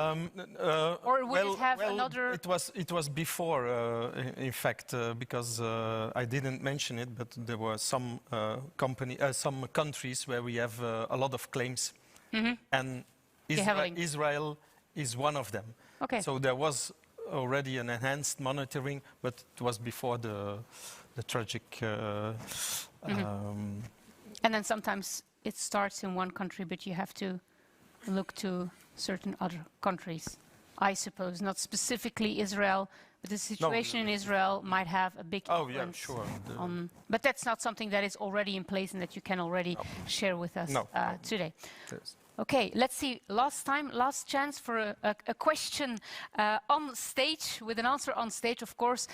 Or will it have another... It was before, in fact, because I didn't mention it, but there were some countries where we have a lot of claims and have a link. Israel is one of them. Okay. So there was already an enhanced monitoring, but it was before the tragic. And then sometimes it starts in one country, but you have to look to certain other countries. I suppose, not specifically Israel, but the situation in Israel might have a big influence. Sure. But that's not something that is already in place and that you can already share with us today. Yes. Okay, let's see. Last chance for a question on stage, with an answer on stage, of course.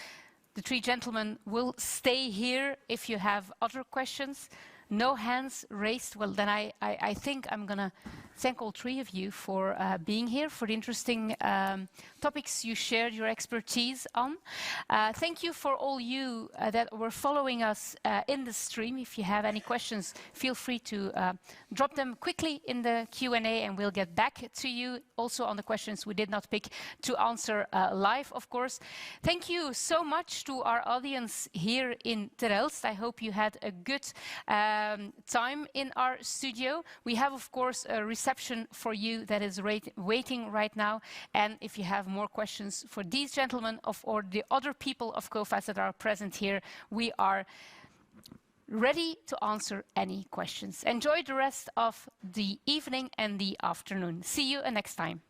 The three gentlemen will stay here if you have other questions. No hands raised. Well, then I think I'm going to thank all three of you for being here, for the interesting topics you shared your expertise on. Thank you for all you that were following us in the stream. If you have any questions, feel free to drop them quickly in the Q&A and we'll get back to you also on the questions we did not pick to answer live, of course. Thank you so much to our audience here in Terelst. I hope you had a good time in our studio. We have, of course, a reception for you that is waiting right now. And if you have more questions for these gentlemen or the other people of Coface that are present here, we are ready to answer any questions. Enjoy the rest of the evening and the afternoon. See you next time.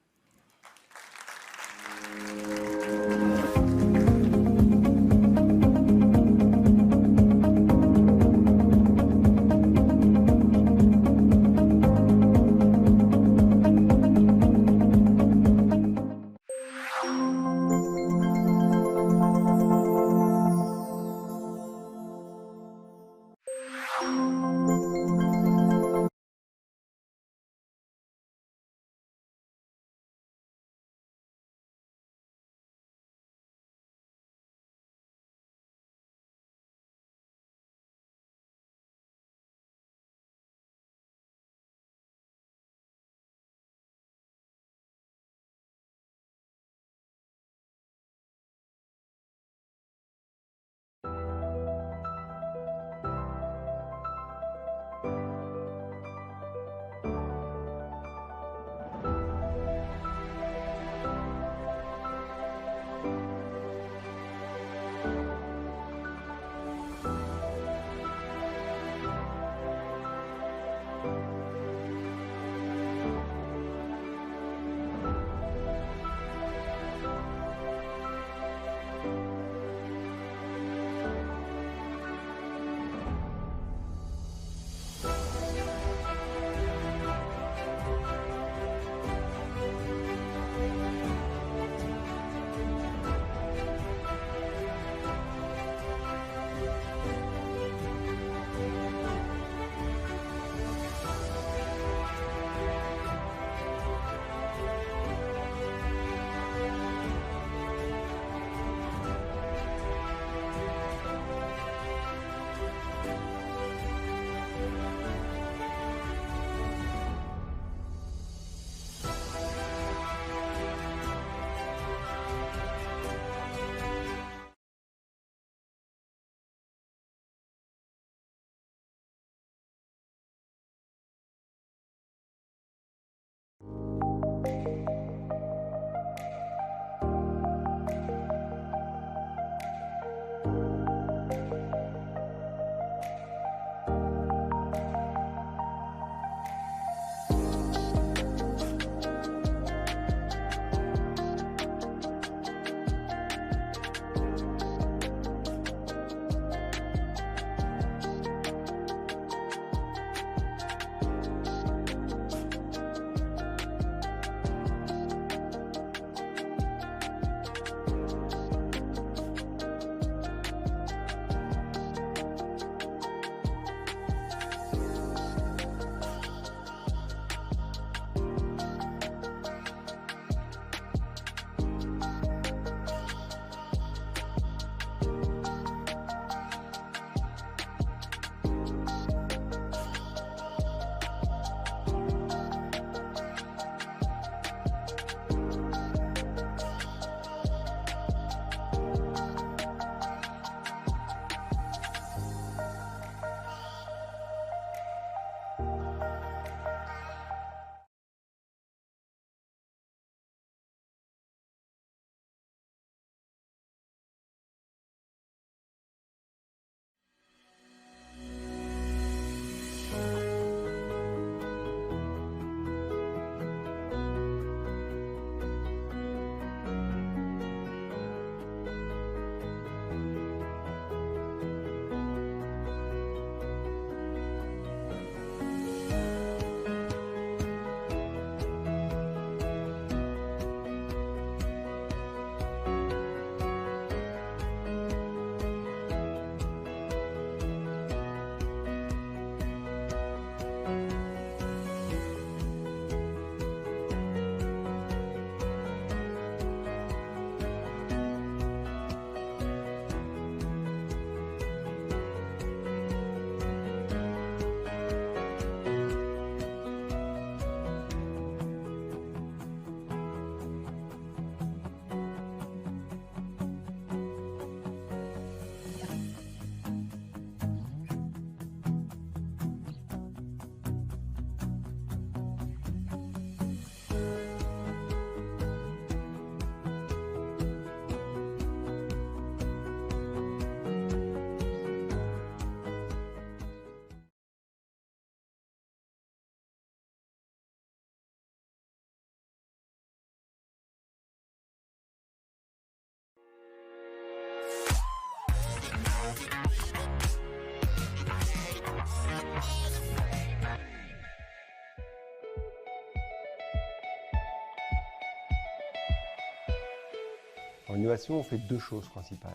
En innovation, on fait deux choses principales.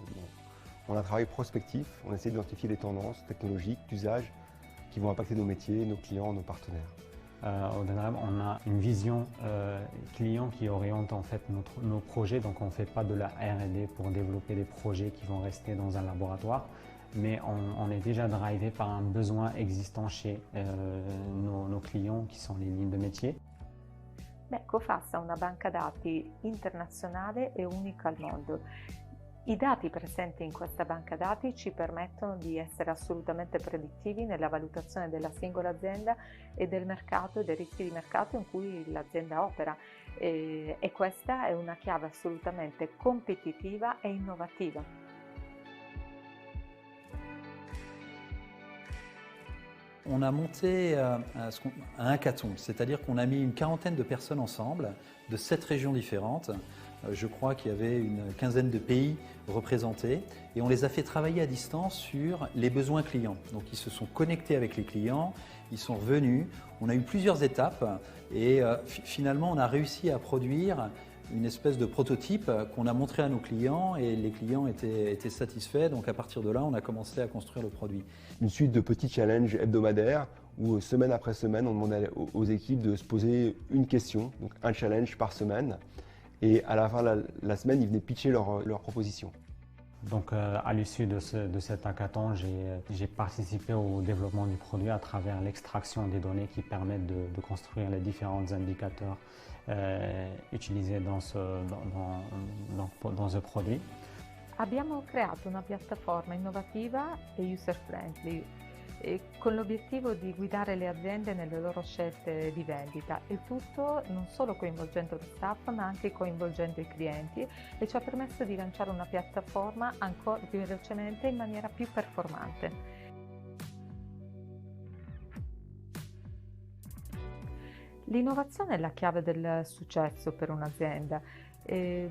On a un travail prospectif, on essaie d'identifier les tendances technologiques, d'usage qui vont impacter nos métiers, nos clients, nos partenaires. Au Danram, on a une vision client qui oriente en fait nos projets, donc on ne fait pas de la R&D pour développer des projets qui vont rester dans un laboratoire, mais on est déjà drivé par un besoin existant chez nos clients qui sont les lignes de métier. Coface ha una banca dati internazionale e unica al mondo. I dati presenti in questa banca dati ci permettono di essere assolutamente predittivi nella valutazione della singola azienda e del mercato e dei rischi di mercato in cui l'azienda opera e questa è una chiave assolutamente competitiva e innovativa. On a monté un hackathon, c'est-à-dire qu'on a mis une quarantaine de personnes ensemble, de 7 régions différentes. Je crois qu'il y avait une quinzaine de pays représentés et on les a fait travailler à distance sur les besoins clients. Donc ils se sont connectés avec les clients, ils sont revenus, on a eu plusieurs étapes et finalement on a réussi à produire une espèce de prototype qu'on a montré à nos clients et les clients étaient satisfaits. Donc à partir de là, on a commencé à construire le produit. Une suite de petits challenges hebdomadaires où semaine après semaine, on demandait aux équipes de se poser une question, donc un challenge par semaine. Et à la fin de la semaine, ils venaient pitcher leurs propositions. Donc à l'issue de cet hackathon, j'ai participé au développement du produit à travers l'extraction des données qui permettent de construire les différents indicateurs utilisés dans ce produit. Abbiamo creato una piattaforma innovativa e user-friendly con l'obiettivo di guidare le aziende nelle loro scelte di vendita, il tutto non solo coinvolgendo lo staff ma anche coinvolgendo i clienti e ci ha permesso di lanciare una piattaforma ancora più velocemente in maniera più performante. L'innovazione è la chiave del successo per un'azienda. E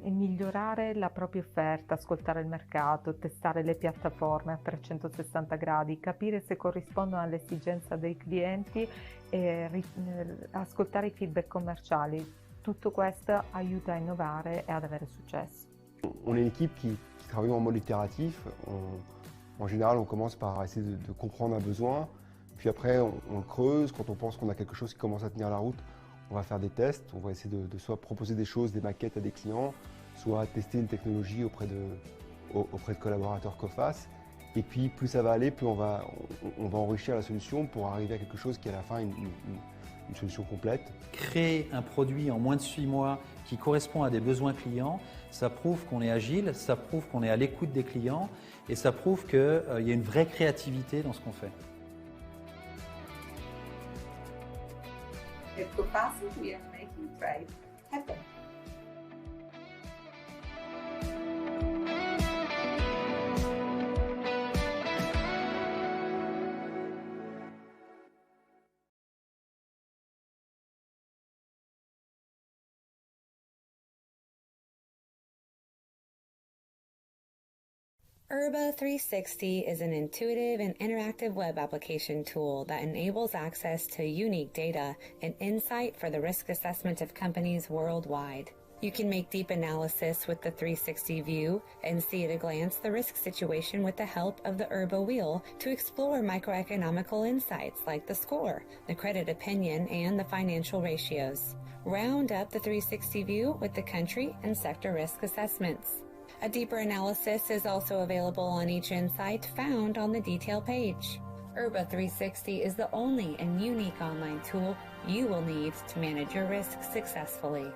migliorare la propria offerta, ascoltare il mercato, testare le piattaforme a 360 gradi, capire se corrispondono alle esigenze dei clienti e ascoltare i feedback commerciali. Tutto questo aiuta a innovare e ad avere successo. On est une équipe qui travaille en mode itératif. En général, on commence par essayer de comprendre un besoin, puis après on creuse. Quand on pense qu'on a quelque chose qui commence à tenir la route, on va faire des tests, on va essayer de soit proposer des choses, des maquettes à des clients, soit tester une technologie auprès de collaborateurs Coface. Et puis plus ça va aller, plus on va enrichir la solution pour arriver à quelque chose qui est à la fin une solution complète. Créer un produit en moins de 6 mois qui correspond à des besoins clients, ça prouve qu'on est agile, ça prouve qu'on est à l'écoute des clients et ça prouve qu'il y a une vraie créativité dans ce qu'on fait. At Coface, we are making trade happen. Urba 360 is an intuitive and interactive web application tool that enables access to unique data and insight for the risk assessment of companies worldwide. You can make deep analysis with the 360 view and see at a glance the risk situation with the help of the Urba wheel to explore microeconomical insights like the score, the credit opinion, and the financial ratios. Round up the 360 view with the country and sector risk assessments. A deeper analysis is also available on each insight found on the detail page. Urba 360 is the only and unique online tool you will need to manage your risk successfully.